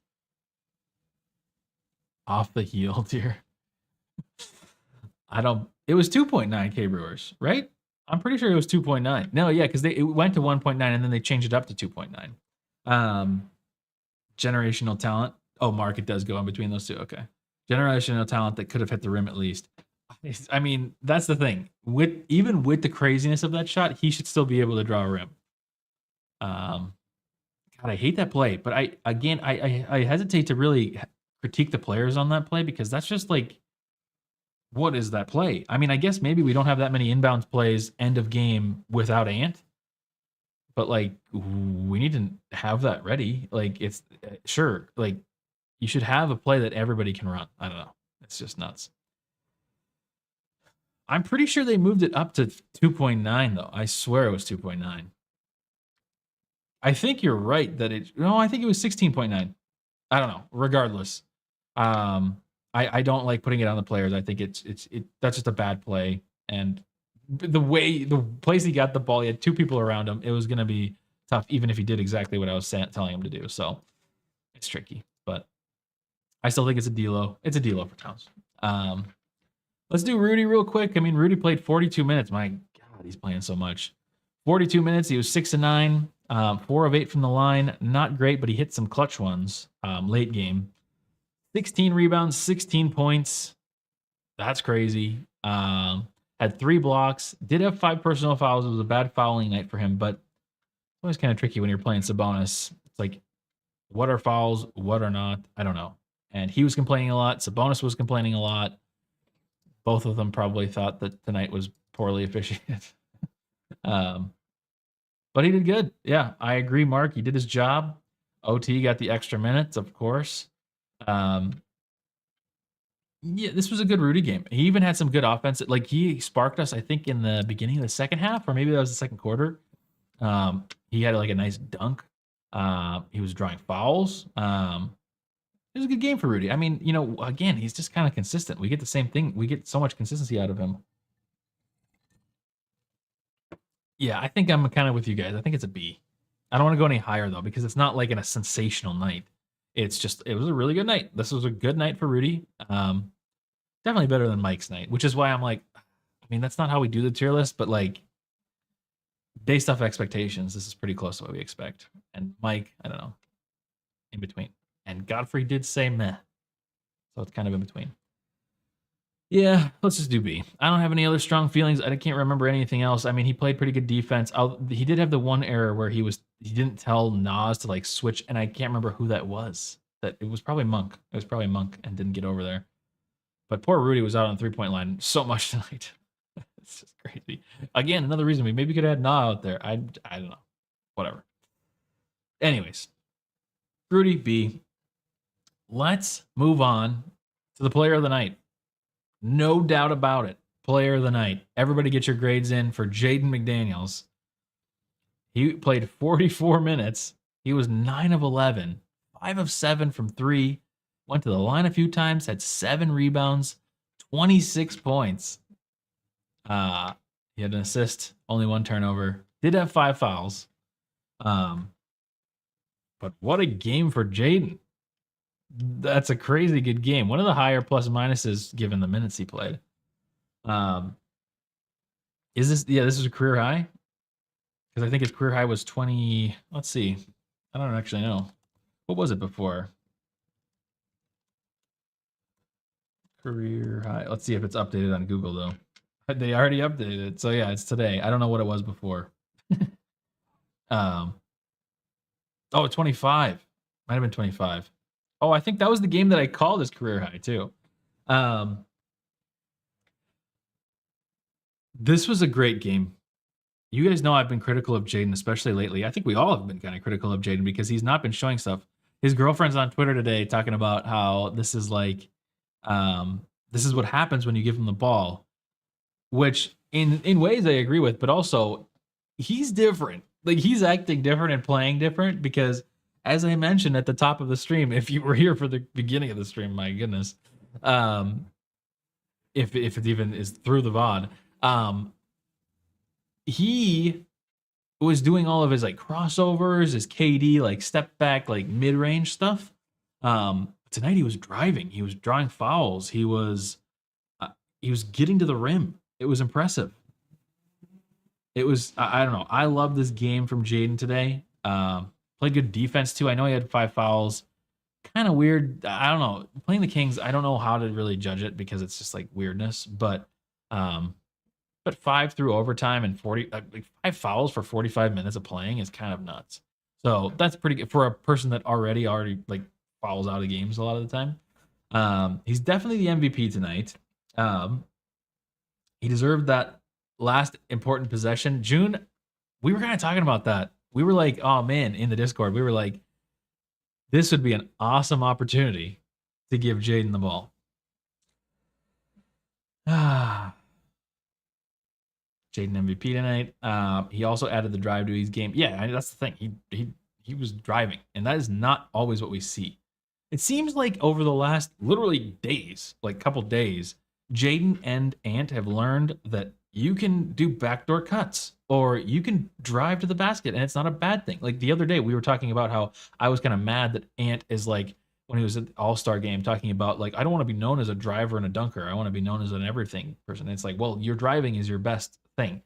Off the heel tier. I don't. It was 2.9K Brewers, right? I'm pretty sure it was 2.9. No, yeah, because it went to 1.9 and then they changed it up to 2.9. Generational talent. Oh, Mark, it does go in between those two. Okay. Generational talent that could have hit the rim at least. I mean, that's the thing. Even with the craziness of that shot, he should still be able to draw a rim. God, I hate that play, but I hesitate to really critique the players on that play because that's just like, what is that play? I mean, I guess maybe we don't have that many inbounds plays end of game without Ant, but like we need to have that ready. Like it's sure, like you should have a play that everybody can run. I don't know. It's just nuts. I'm pretty sure they moved it up to 2.9 though. I swear it was 2.9. I think you're right that I think it was 16.9. I don't know. Regardless. I don't like putting it on the players. I think that's just a bad play. And the place he got the ball, he had 2 people around him. It was going to be tough, even if he did exactly what I was telling him to do. So it's tricky, but I still think it's a D-Lo. It's a D-Lo for Towns. Let's do Rudy real quick. I mean, Rudy played 42 minutes. My God, he's playing so much. 42 minutes. He was 6 of 9, 4 of 8 from the line. Not great, but he hit some clutch ones late game. 16 rebounds, 16 points. That's crazy. Had 3 blocks. Did have 5 personal fouls. It was a bad fouling night for him, but it's always kind of tricky when you're playing Sabonis. It's like, what are fouls? What are not? I don't know. And he was complaining a lot. Sabonis was complaining a lot. Both of them probably thought that tonight was poorly officiated. But he did good. Yeah, I agree, Mark. He did his job. OT got the extra minutes, of course. Yeah, this was a good Rudy game. He even had some good offense. Like he sparked us, I think, in the beginning of the second half, or maybe that was the second quarter. He had like a nice dunk. He was drawing fouls. It was a good game for Rudy. I mean, again, he's just kind of consistent. We get the same thing. We get so much consistency out of him. Yeah, I think I'm kind of with you guys. I think it's a B. I don't want to go any higher though, because it's not like in a sensational night. It's just, it was a really good night. This was a good night for Rudy. Definitely better than Mike's night, which is why I'm like, I mean, that's not how we do the tier list, but like based off expectations, this is pretty close to what we expect. And Mike, I don't know, in between. And Godfrey did say meh. So it's kind of in between. Yeah, let's just do B. I don't have any other strong feelings. I can't remember anything else. I mean, he played pretty good defense. He did have the one error where he didn't tell Nas to like switch, and I can't remember who that was. That it was probably Monk. It was probably Monk and didn't get over there. But poor Rudy was out on the 3-point line so much tonight. It's just crazy. Again, another reason we maybe could have had Na out there. I don't know. Whatever. Anyways, Rudy B. Let's move on to the player of the night. No doubt about it. Player of the night. Everybody get your grades in for Jaden McDaniels. He played 44 minutes. He was 9 of 11, 5 of 7 from 3. Went to the line a few times, had 7 rebounds, 26 points. He had an assist, only 1 turnover. Did have 5 fouls. But what a game for Jaden. That's a crazy good game. One of the higher plus minuses given the minutes he played. This is a career high? Because I think his career high was 20. Let's see. I don't actually know. What was it before? Career high. Let's see if it's updated on Google though. They already updated it. So yeah, it's today. I don't know what it was before. 25. Might have been 25. Oh, I think that was the game that I called his career high too. This was a great game. You guys know I've been critical of Jaden, especially lately. I think we all have been kind of critical of Jaden because he's not been showing stuff. His girlfriend's on Twitter today talking about how this is like, this is what happens when you give him the ball, which in ways I agree with, but also he's different. Like he's acting different and playing different because, as I mentioned at the top of the stream, if you were here for the beginning of the stream, my goodness, if it even is through the VOD, he was doing all of his like crossovers, his KD like step back, like mid range stuff. Tonight he was driving, he was drawing fouls, he was getting to the rim. It was impressive. It was I don't know. I love this game from Jaden today. Played good defense too. I know he had 5 fouls. Kind of weird. I don't know. Playing the Kings, I don't know how to really judge it because it's just like weirdness. But 5 through overtime and 5 fouls for 45 minutes of playing is kind of nuts. So that's pretty good for a person that already like fouls out of games a lot of the time. He's definitely the MVP tonight. He deserved that last important possession. June, we were kind of talking about that. We were like, oh man, in the Discord, we were like, this would be an awesome opportunity to give Jaden the ball. Jaden MVP tonight. He also added the drive to his game. Yeah, that's the thing. He was driving, and that is not always what we see. It seems like over the last literally days, like couple days, Jaden and Ant have learned that you can do backdoor cuts or you can drive to the basket and it's not a bad thing. Like the other day we were talking about how I was kind of mad that Ant is like, when he was at the All-Star game, talking about like, I don't want to be known as a driver and a dunker. I want to be known as an everything person. And it's like, well, your driving is your best thing.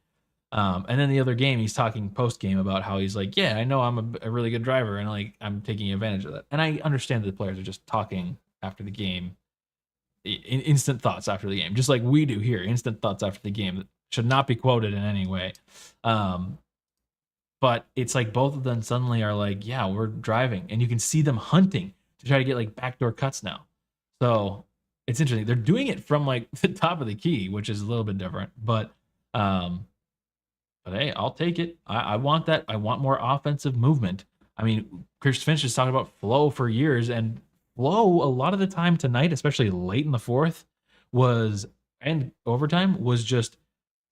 And then the other game, he's talking post-game about how he's like, yeah, I know I'm a really good driver and like I'm taking advantage of that. And I understand that the players are just talking after the game, instant thoughts after the game, just like we do here, instant thoughts after the game that should not be quoted in any way. But it's like both of them suddenly are like, yeah, we're driving, and you can see them hunting to try to get like backdoor cuts now. So it's interesting. They're doing it from like the top of the key, which is a little bit different, but hey, I'll take it. I want that. I want more offensive movement. I mean, Chris Finch is talking about flow for years, and flow a lot of the time tonight, especially late in the fourth, and overtime was just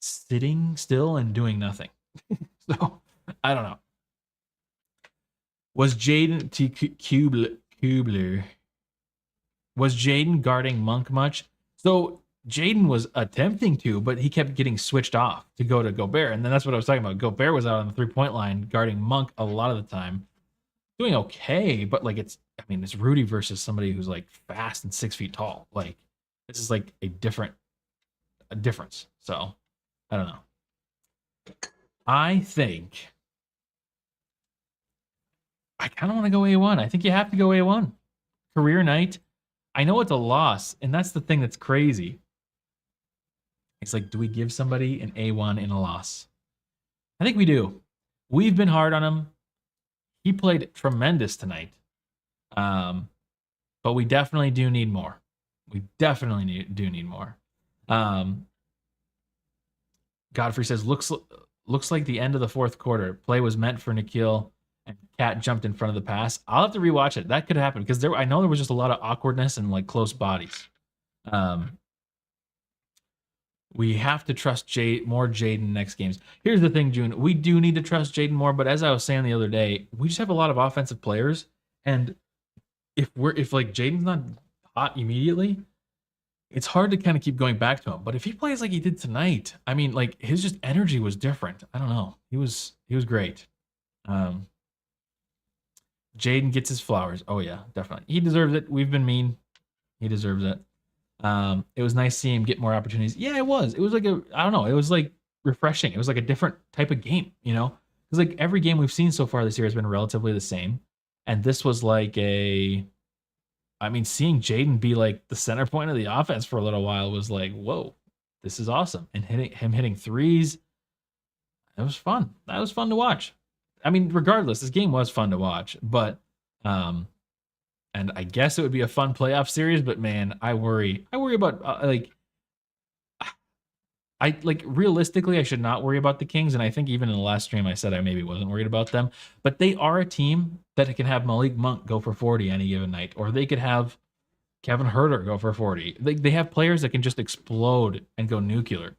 sitting still and doing nothing. So I don't know. Was Jaden Kubler? Was Jaden guarding Monk much? So Jaden was attempting to, but he kept getting switched off to go to Gobert. And then that's what I was talking about. Gobert was out on the 3-point line guarding Monk a lot of the time. Doing okay, but like it's Rudy versus somebody who's like fast and 6 feet tall. Like this is like a difference. So I don't know. I think I kind of want to go A1. I think you have to go A1. Career night. I know it's a loss, and that's the thing that's crazy. It's like, do we give somebody an A1 in a loss? I think we do. We've been hard on him. He played tremendous tonight. But we definitely do need more. We definitely do need more. Godfrey says, looks like the end of the fourth quarter. Play was meant for Nikhil, and Cat jumped in front of the pass. I'll have to rewatch it. That could happen because I know there was just a lot of awkwardness and like close bodies. We have to trust more Jaden next games. Here's the thing, June. We do need to trust Jaden more, but as I was saying the other day, we just have a lot of offensive players, and if like Jaden's not hot immediately, it's hard to kind of keep going back to him. But if he plays like he did tonight, I mean, like his just energy was different. I don't know. He was great. Jaden gets his flowers. Oh yeah, definitely. He deserves it. We've been mean. He deserves it. It was nice seeing him get more opportunities. Yeah, it was. It was like I don't know. It was like refreshing. It was like a different type of game, you know? Because like every game we've seen so far this year has been relatively the same. And this was like seeing Jaden be like the center point of the offense for a little while was like, whoa, this is awesome. And hitting threes, it was fun. That was fun to watch. I mean, regardless, this game was fun to watch, but And I guess it would be a fun playoff series, but man, I worry about realistically, I should not worry about the Kings. And I think even in the last stream, I said I maybe wasn't worried about them. But they are a team that can have Malik Monk go for 40 any given night, or they could have Kevin Huerter go for 40. They have players that can just explode and go nuclear.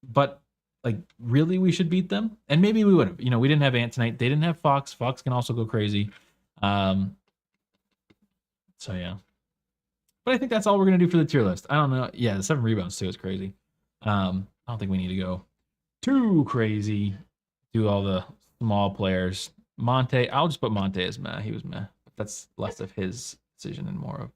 But like, really, we should beat them, and maybe we would have. We didn't have Ant tonight. They didn't have Fox. Fox can also go crazy. So yeah. But I think that's all we're gonna do for the tier list. I don't know. Yeah, the 7 rebounds too is crazy. I don't think we need to go too crazy. Do all the small players. Monte, I'll just put Monte as meh. He was meh. But that's less of his decision and more of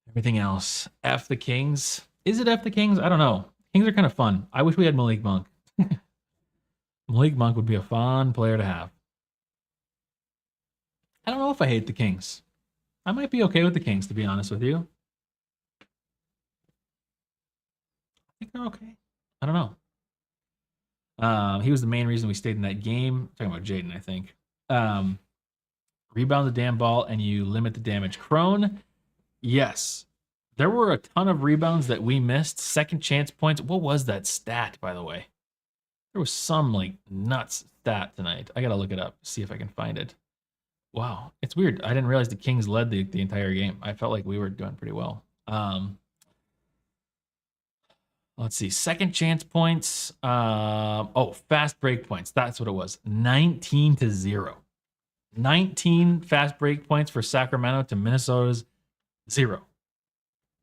everything else. F the Kings. Is it F the Kings? I don't know. Kings are kind of fun. I wish we had Malik Monk. Malik Monk would be a fun player to have. I don't know if I hate the Kings. I might be okay with the Kings, to be honest with you. I think they're okay. I don't know. He was the main reason we stayed in that game. I'm talking about Jaden, I think. Rebound the damn ball and you limit the damage. Crone, yes. There were a ton of rebounds that we missed. Second chance points. What was that stat, by the way? There was some like nuts stat tonight. I gotta look it up, see if I can find it. Wow, it's weird. I didn't realize the Kings led the entire game. I felt like we were doing pretty well. Let's see. Second chance points. Fast break points. That's what it was. 19-0. 19 fast break points for Sacramento to Minnesota's 0.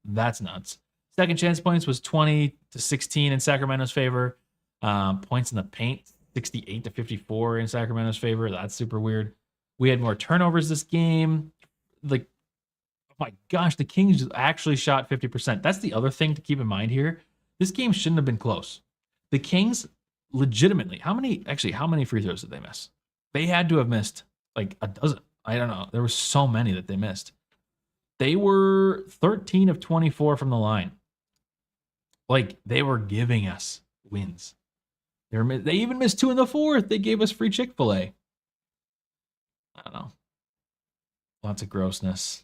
That's nuts. Second chance points was 20-16 in Sacramento's favor. Points in the paint, 68-54 in Sacramento's favor. That's super weird. We had more turnovers this game. Like, oh my gosh, the Kings actually shot 50%. That's the other thing to keep in mind here. This game shouldn't have been close. The Kings legitimately, how many free throws did they miss? They had to have missed like a dozen. I don't know. There were so many that they missed. They were 13 of 24 from the line. Like, they were giving us wins. They even missed 2 in the fourth. They gave us free Chick-fil-A. I don't know. Lots of grossness.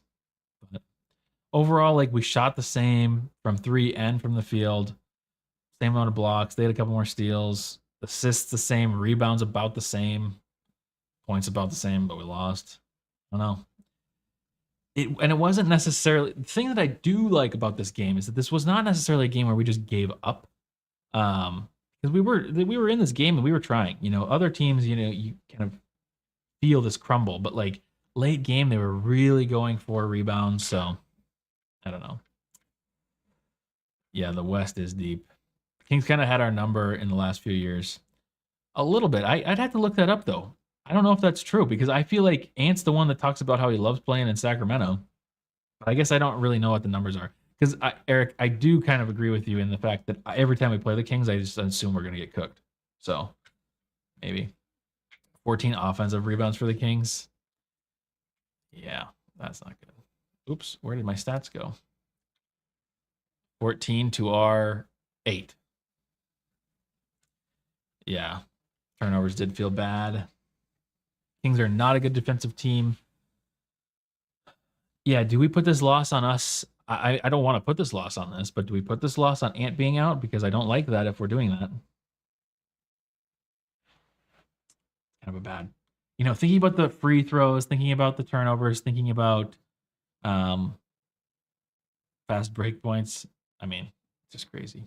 But overall, like, we shot the same from 3 and from the field. Same amount of blocks. They had a couple more steals. Assists the same. Rebounds about the same. Points about the same, but we lost. I don't know. It wasn't necessarily... The thing that I do like about this game is that this was not necessarily a game where we just gave up. Because we were in this game and we were trying. Other teams, you kind of feel this crumble. But, like, late game, they were really going for rebounds. So, I don't know. Yeah, the West is deep. Kings kind of had our number in the last few years. A little bit. I'd have to look that up, though. I don't know if that's true, because I feel like Ant's the one that talks about how he loves playing in Sacramento. But I guess I don't really know what the numbers are. Because, Eric, I do kind of agree with you in the fact that every time we play the Kings, I just assume we're going to get cooked. So, maybe. 14 offensive rebounds for the Kings. Yeah, that's not good. Oops, where did my stats go? 14 to our 8. Yeah, turnovers did feel bad. Kings are not a good defensive team. Yeah, do we put this loss on us? I don't want to put this loss on this, but do we put this loss on Ant being out? Because I don't like that if we're doing that. Kind of a bad... thinking about the free throws, thinking about the turnovers, thinking about fast break points. I mean, it's just crazy.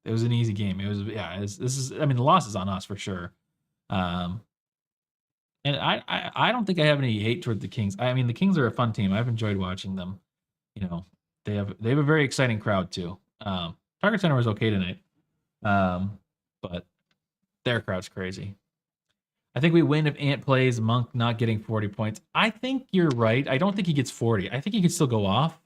It was an easy game. The loss is on us for sure. And I don't think I have any hate toward the Kings. I mean, the Kings are a fun team. I've enjoyed watching them. They have a very exciting crowd too. Target Center was okay tonight, but their crowd's crazy. I think we win if Ant plays. Monk not getting 40 points. I think you're right. I don't think he gets 40. I think he could still go off.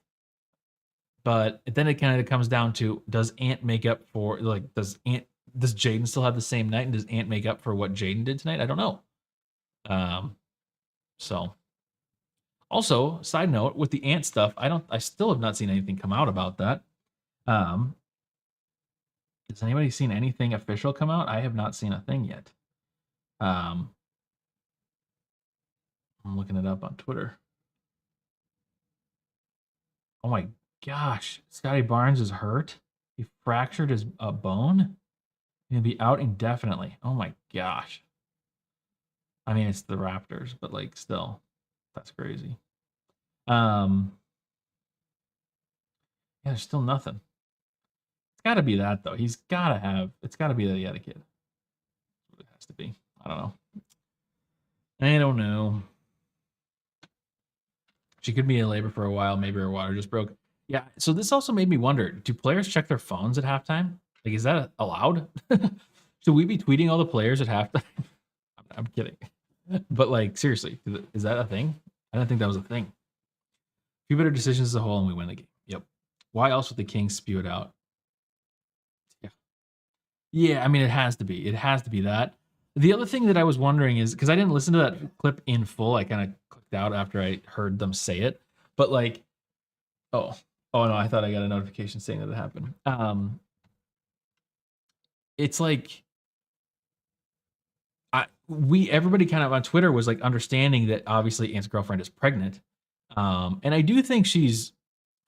But then it kind of comes down to, does Ant make up for, like, does Jaden still have the same night, and does Ant make up for what Jaden did tonight? I don't know. So also, side note, with the Ant stuff, I still have not seen anything come out about that. Has anybody seen anything official come out? I have not seen a thing yet. I'm looking it up on Twitter. Oh my gosh, Scotty Barnes is hurt. He fractured his bone. He'll be out indefinitely. Oh my gosh. I mean, it's the Raptors, but like still, that's crazy. Yeah, there's still nothing. It's got to be that though. He's got to have. It's got to be that he had a kid. It has to be. I don't know. I don't know. She could be in labor for a while. Maybe her water just broke. Yeah. So this also made me wonder: do players check their phones at halftime? Like, is that allowed? Should we be tweeting all the players at halftime? I'm kidding. But like, seriously, is that a thing? I don't think that was a thing. Few better decisions as a whole, and we win the game. Yep. Why else would the Kings spew it out? Yeah. Yeah, I mean, it has to be. It has to be that. The other thing that I was wondering is, because I didn't listen to that clip in full, I kind of clicked out after I heard them say it. But like, oh no, I thought I got a notification saying that it happened. It's like, everybody kind of on Twitter was like understanding that obviously Ant's girlfriend is pregnant. And I do think she's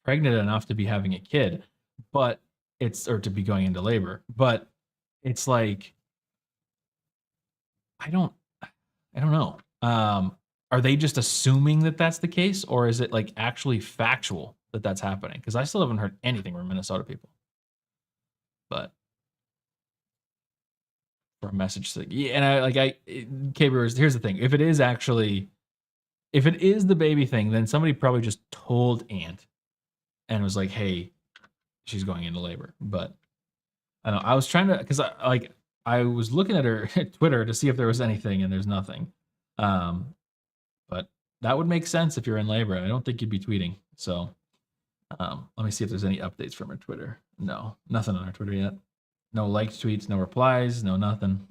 pregnant enough to be having a kid, but or to be going into labor, but it's like, I don't know. Are they just assuming that that's the case, or is it like actually factual that that's happening? Because I still haven't heard anything from Minnesota people. But for a message to, yeah, and here's the thing: if it is the baby thing, then somebody probably just told Ant and was like, "Hey, she's going into labor." But I don't know. I was trying to, because I was looking at her Twitter to see if there was anything, and there's nothing. But that would make sense if you're in labor. I don't think you'd be tweeting. So let me see if there's any updates from her Twitter. No, nothing on her Twitter yet. No liked tweets, no replies, no nothing.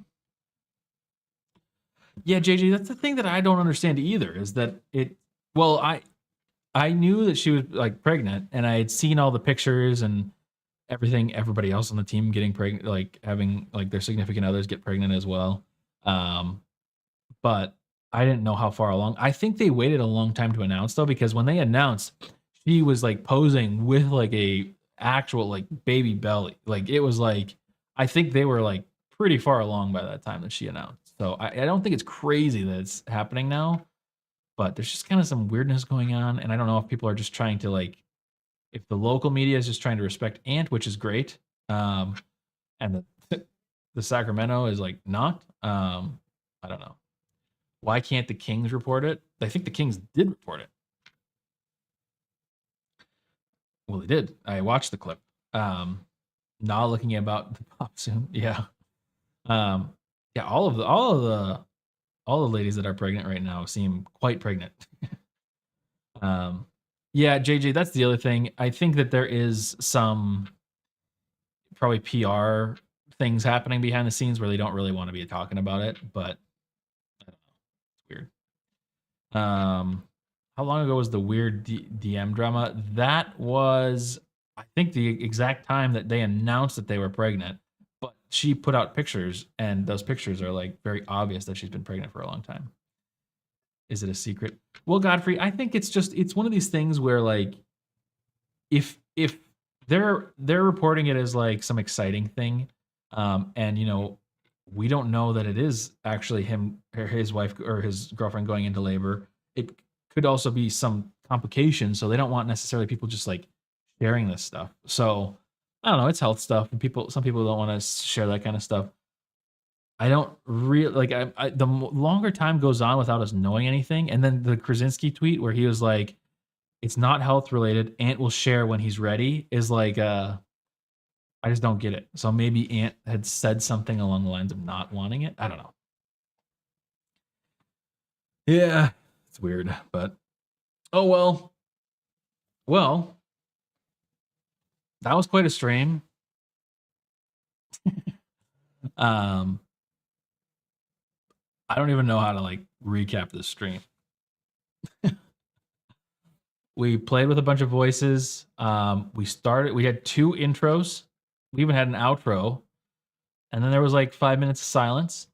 Yeah, JJ, that's the thing that I don't understand either, is that I knew that she was like pregnant, and I had seen all the pictures and everything, everybody else on the team getting pregnant, like having like their significant others get pregnant as well. But I didn't know how far along. I think they waited a long time to announce though, because when they announced, she was like posing with like a actual like baby belly. Like it was like, I think they were like pretty far along by that time that she announced. So I don't think it's crazy that it's happening now, but there's just kind of some weirdness going on. And I don't know if people are just trying to like, if the local media is just trying to respect Ant, which is great. And the Sacramento is like not, I don't know. Why can't the Kings report it? I think the Kings did report it. Well, they did. I watched the clip. Not looking about the pop soon. Yeah. Yeah, all the ladies that are pregnant right now seem quite pregnant. Yeah, JJ, that's the other thing. I think that there is some probably PR things happening behind the scenes where they don't really want to be talking about it, but I don't know. It's weird. How long ago was the weird DM drama? That was, I think, the exact time that they announced that they were pregnant, but she put out pictures, and those pictures are like very obvious that she's been pregnant for a long time. Is it a secret? Well, Godfrey, I think it's one of these things where like if they're reporting it as like some exciting thing, and you know, we don't know that it is actually him or his wife or his girlfriend going into labor. It could also be some complications, so they don't want necessarily people just like sharing this stuff. So I don't know, it's health stuff, and some people don't want to share that kind of stuff. I don't really like. The longer time goes on without us knowing anything, and then the Krasinski tweet where he was like, "It's not health related. Ant will share when he's ready." Is like, I just don't get it. So maybe Ant had said something along the lines of not wanting it. I don't know. Yeah, it's weird, but oh well. Well, that was quite a stream. I don't even know how to like recap this stream. We played with a bunch of voices. We had 2 intros. We even had an outro. And then there was like 5 minutes of silence.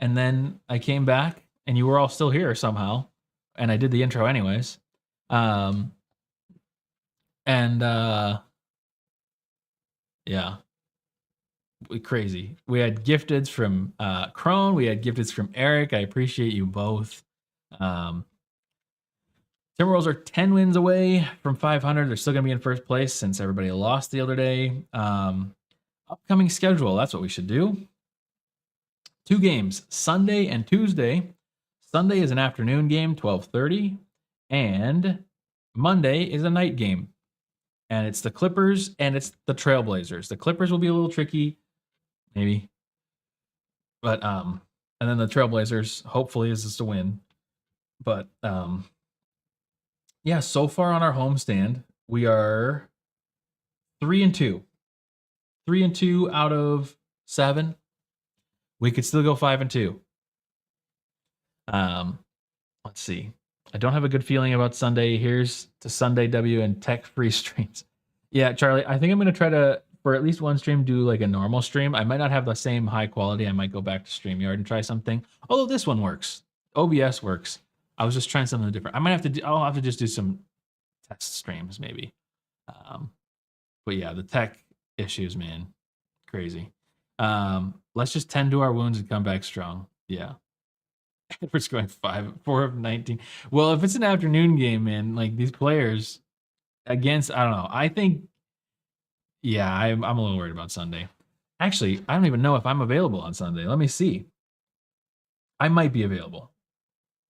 And then I came back and you were all still here somehow, and I did the intro anyways. Yeah, crazy. We had gifteds from Crone. We had gifteds from Eric. I appreciate you both. Timberwolves are 10 wins away from 500. They're still going to be in first place since everybody lost the other day. Upcoming schedule. That's what we should do. 2 games, Sunday and Tuesday. Sunday is an afternoon game, 12:30, and Monday is a night game. And it's the Clippers and it's the Trailblazers. The Clippers will be a little tricky, maybe. But and then the Trailblazers, hopefully, is just a win. But yeah, so far on our homestand, we are 3-2. 3-2 out of 7. We could still go 5-2. Let's see. I don't have a good feeling about Sunday. Here's to Sunday W and tech-free streams. Yeah, Charlie, I think I'm going to try to, for at least one stream, do like a normal stream. I might not have the same high quality. I might go back to StreamYard and try something. Although this one works. OBS works. I was just trying something different. I might have to do, I'll have to just do some test streams maybe. But yeah, the tech issues, man, crazy. Let's just tend to our wounds and come back strong. Yeah. Edwards going 4 of 19. Well, if it's an afternoon game, man, like these players against, I don't know. I think, yeah, I'm a little worried about Sunday. Actually, I don't even know if I'm available on Sunday. Let me see. I might be available.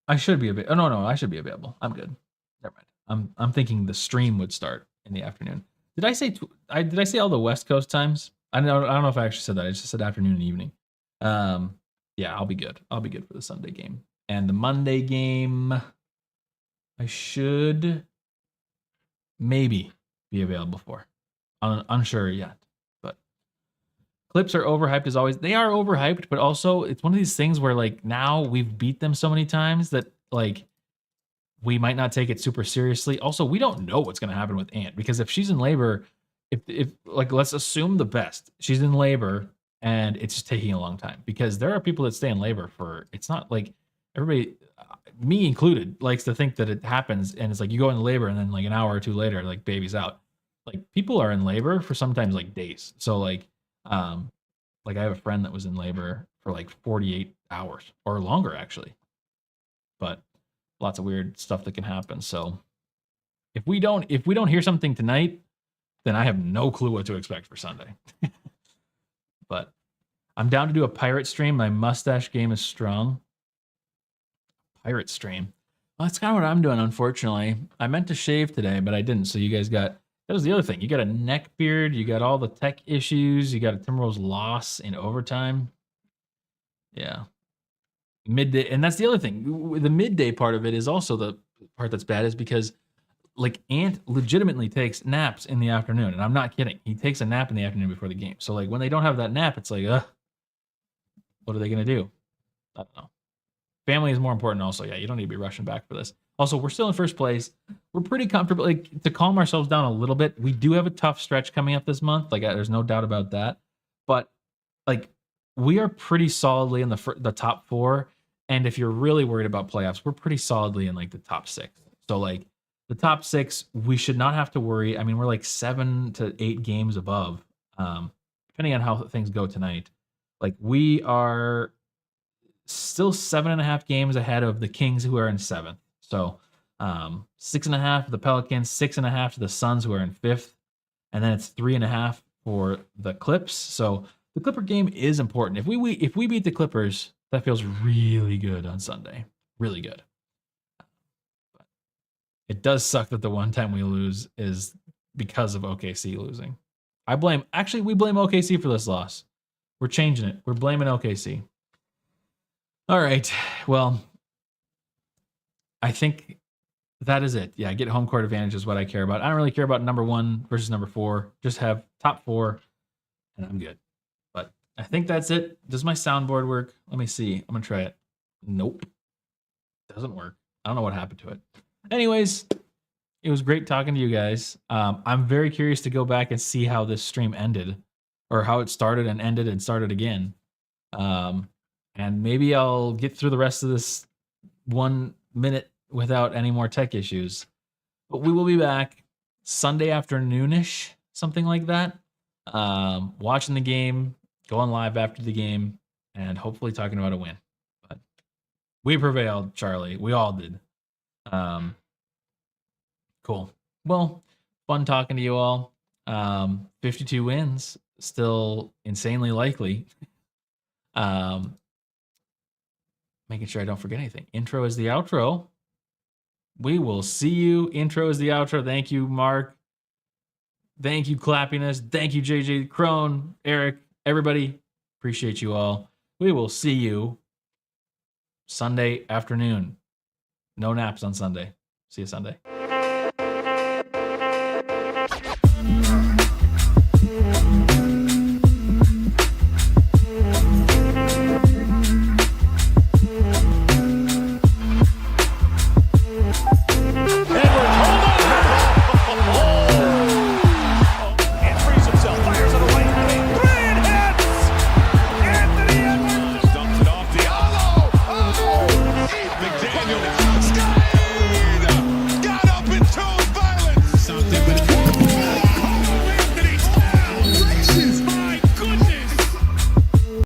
I should be available. Oh, no, I should be available. I'm good. Never mind. I'm thinking the stream would start in the afternoon. Did I say did I say all the West Coast times? I don't know if I actually said that. I just said afternoon and evening. Yeah, I'll be good. I'll be good for the Sunday game. And the Monday game, I should maybe be available for. I'm unsure yet. But Clips are overhyped as always. They are overhyped, but also it's one of these things where like now we've beat them so many times that like we might not take it super seriously. Also, we don't know what's going to happen with Ant because if she's in labor, if like let's assume the best. She's in labor and it's just taking a long time because there are people that stay in labor for, it's not like everybody, me included, likes to think that it happens and it's like you go into labor and then like an hour or two later, like baby's out. Like people are in labor for sometimes like days. So like I have a friend that was in labor for like 48 hours or longer actually. But lots of weird stuff that can happen. So if we don't hear something tonight, then I have no clue what to expect for Sunday. But I'm down to do a pirate stream. My mustache game is strong. Pirate stream. Well, that's kind of what I'm doing, unfortunately. I meant to shave today, but I didn't. So you guys got, that was the other thing. You got a neck beard. You got all the tech issues. You got a Timberwolves loss in overtime. Yeah. Midday. And that's the other thing. The midday part of it is also the part that's bad is because like Ant legitimately takes naps in the afternoon. And I'm not kidding. He takes a nap in the afternoon before the game. So like when they don't have that nap, it's like, what are they going to do? I don't know. Family is more important also. Yeah, you don't need to be rushing back for this. Also, we're still in first place. We're pretty comfortable. Like to calm ourselves down a little bit, we do have a tough stretch coming up this month. Like there's no doubt about that. But like we are pretty solidly in the top 4. And if you're really worried about playoffs, we're pretty solidly in like the top 6. So like the top 6, we should not have to worry. I mean, we're like 7 to 8 games above, depending on how things go tonight. Like we are still 7.5 games ahead of the Kings, who are in 7th. So 6.5 for the Pelicans, 6.5 to the Suns, who are in 5th, and then it's 3.5 for the Clips. So the Clipper game is important. If we beat the Clippers, that feels really good on Sunday. Really good. But it does suck that the one time we lose is because of OKC losing. We blame OKC for this loss. We're changing it. We're blaming OKC. All right. Well, I think that is it. Yeah, get home court advantage is what I care about. I don't really care about number 1 versus number 4. Just have top 4, and I'm good. But I think that's it. Does my soundboard work? Let me see. I'm going to try it. Nope. Doesn't work. I don't know what happened to it. Anyways, it was great talking to you guys. I'm very curious to go back and see how this stream ended, or how it started and ended and started again. And maybe I'll get through the rest of this 1 minute without any more tech issues. But we will be back Sunday afternoonish, something like that. Watching the game, going live after the game, and hopefully talking about a win. But we prevailed, Charlie. We all did. Cool. Well, fun talking to you all. 52 wins, still insanely likely. Making sure I don't forget anything. Intro is the outro. We will see you. Intro is the outro. Thank you, Mark. Thank you, Clappiness. Thank you, JJ Crone, Eric, everybody. Appreciate you all. We will see you Sunday afternoon. No naps on Sunday. See you Sunday.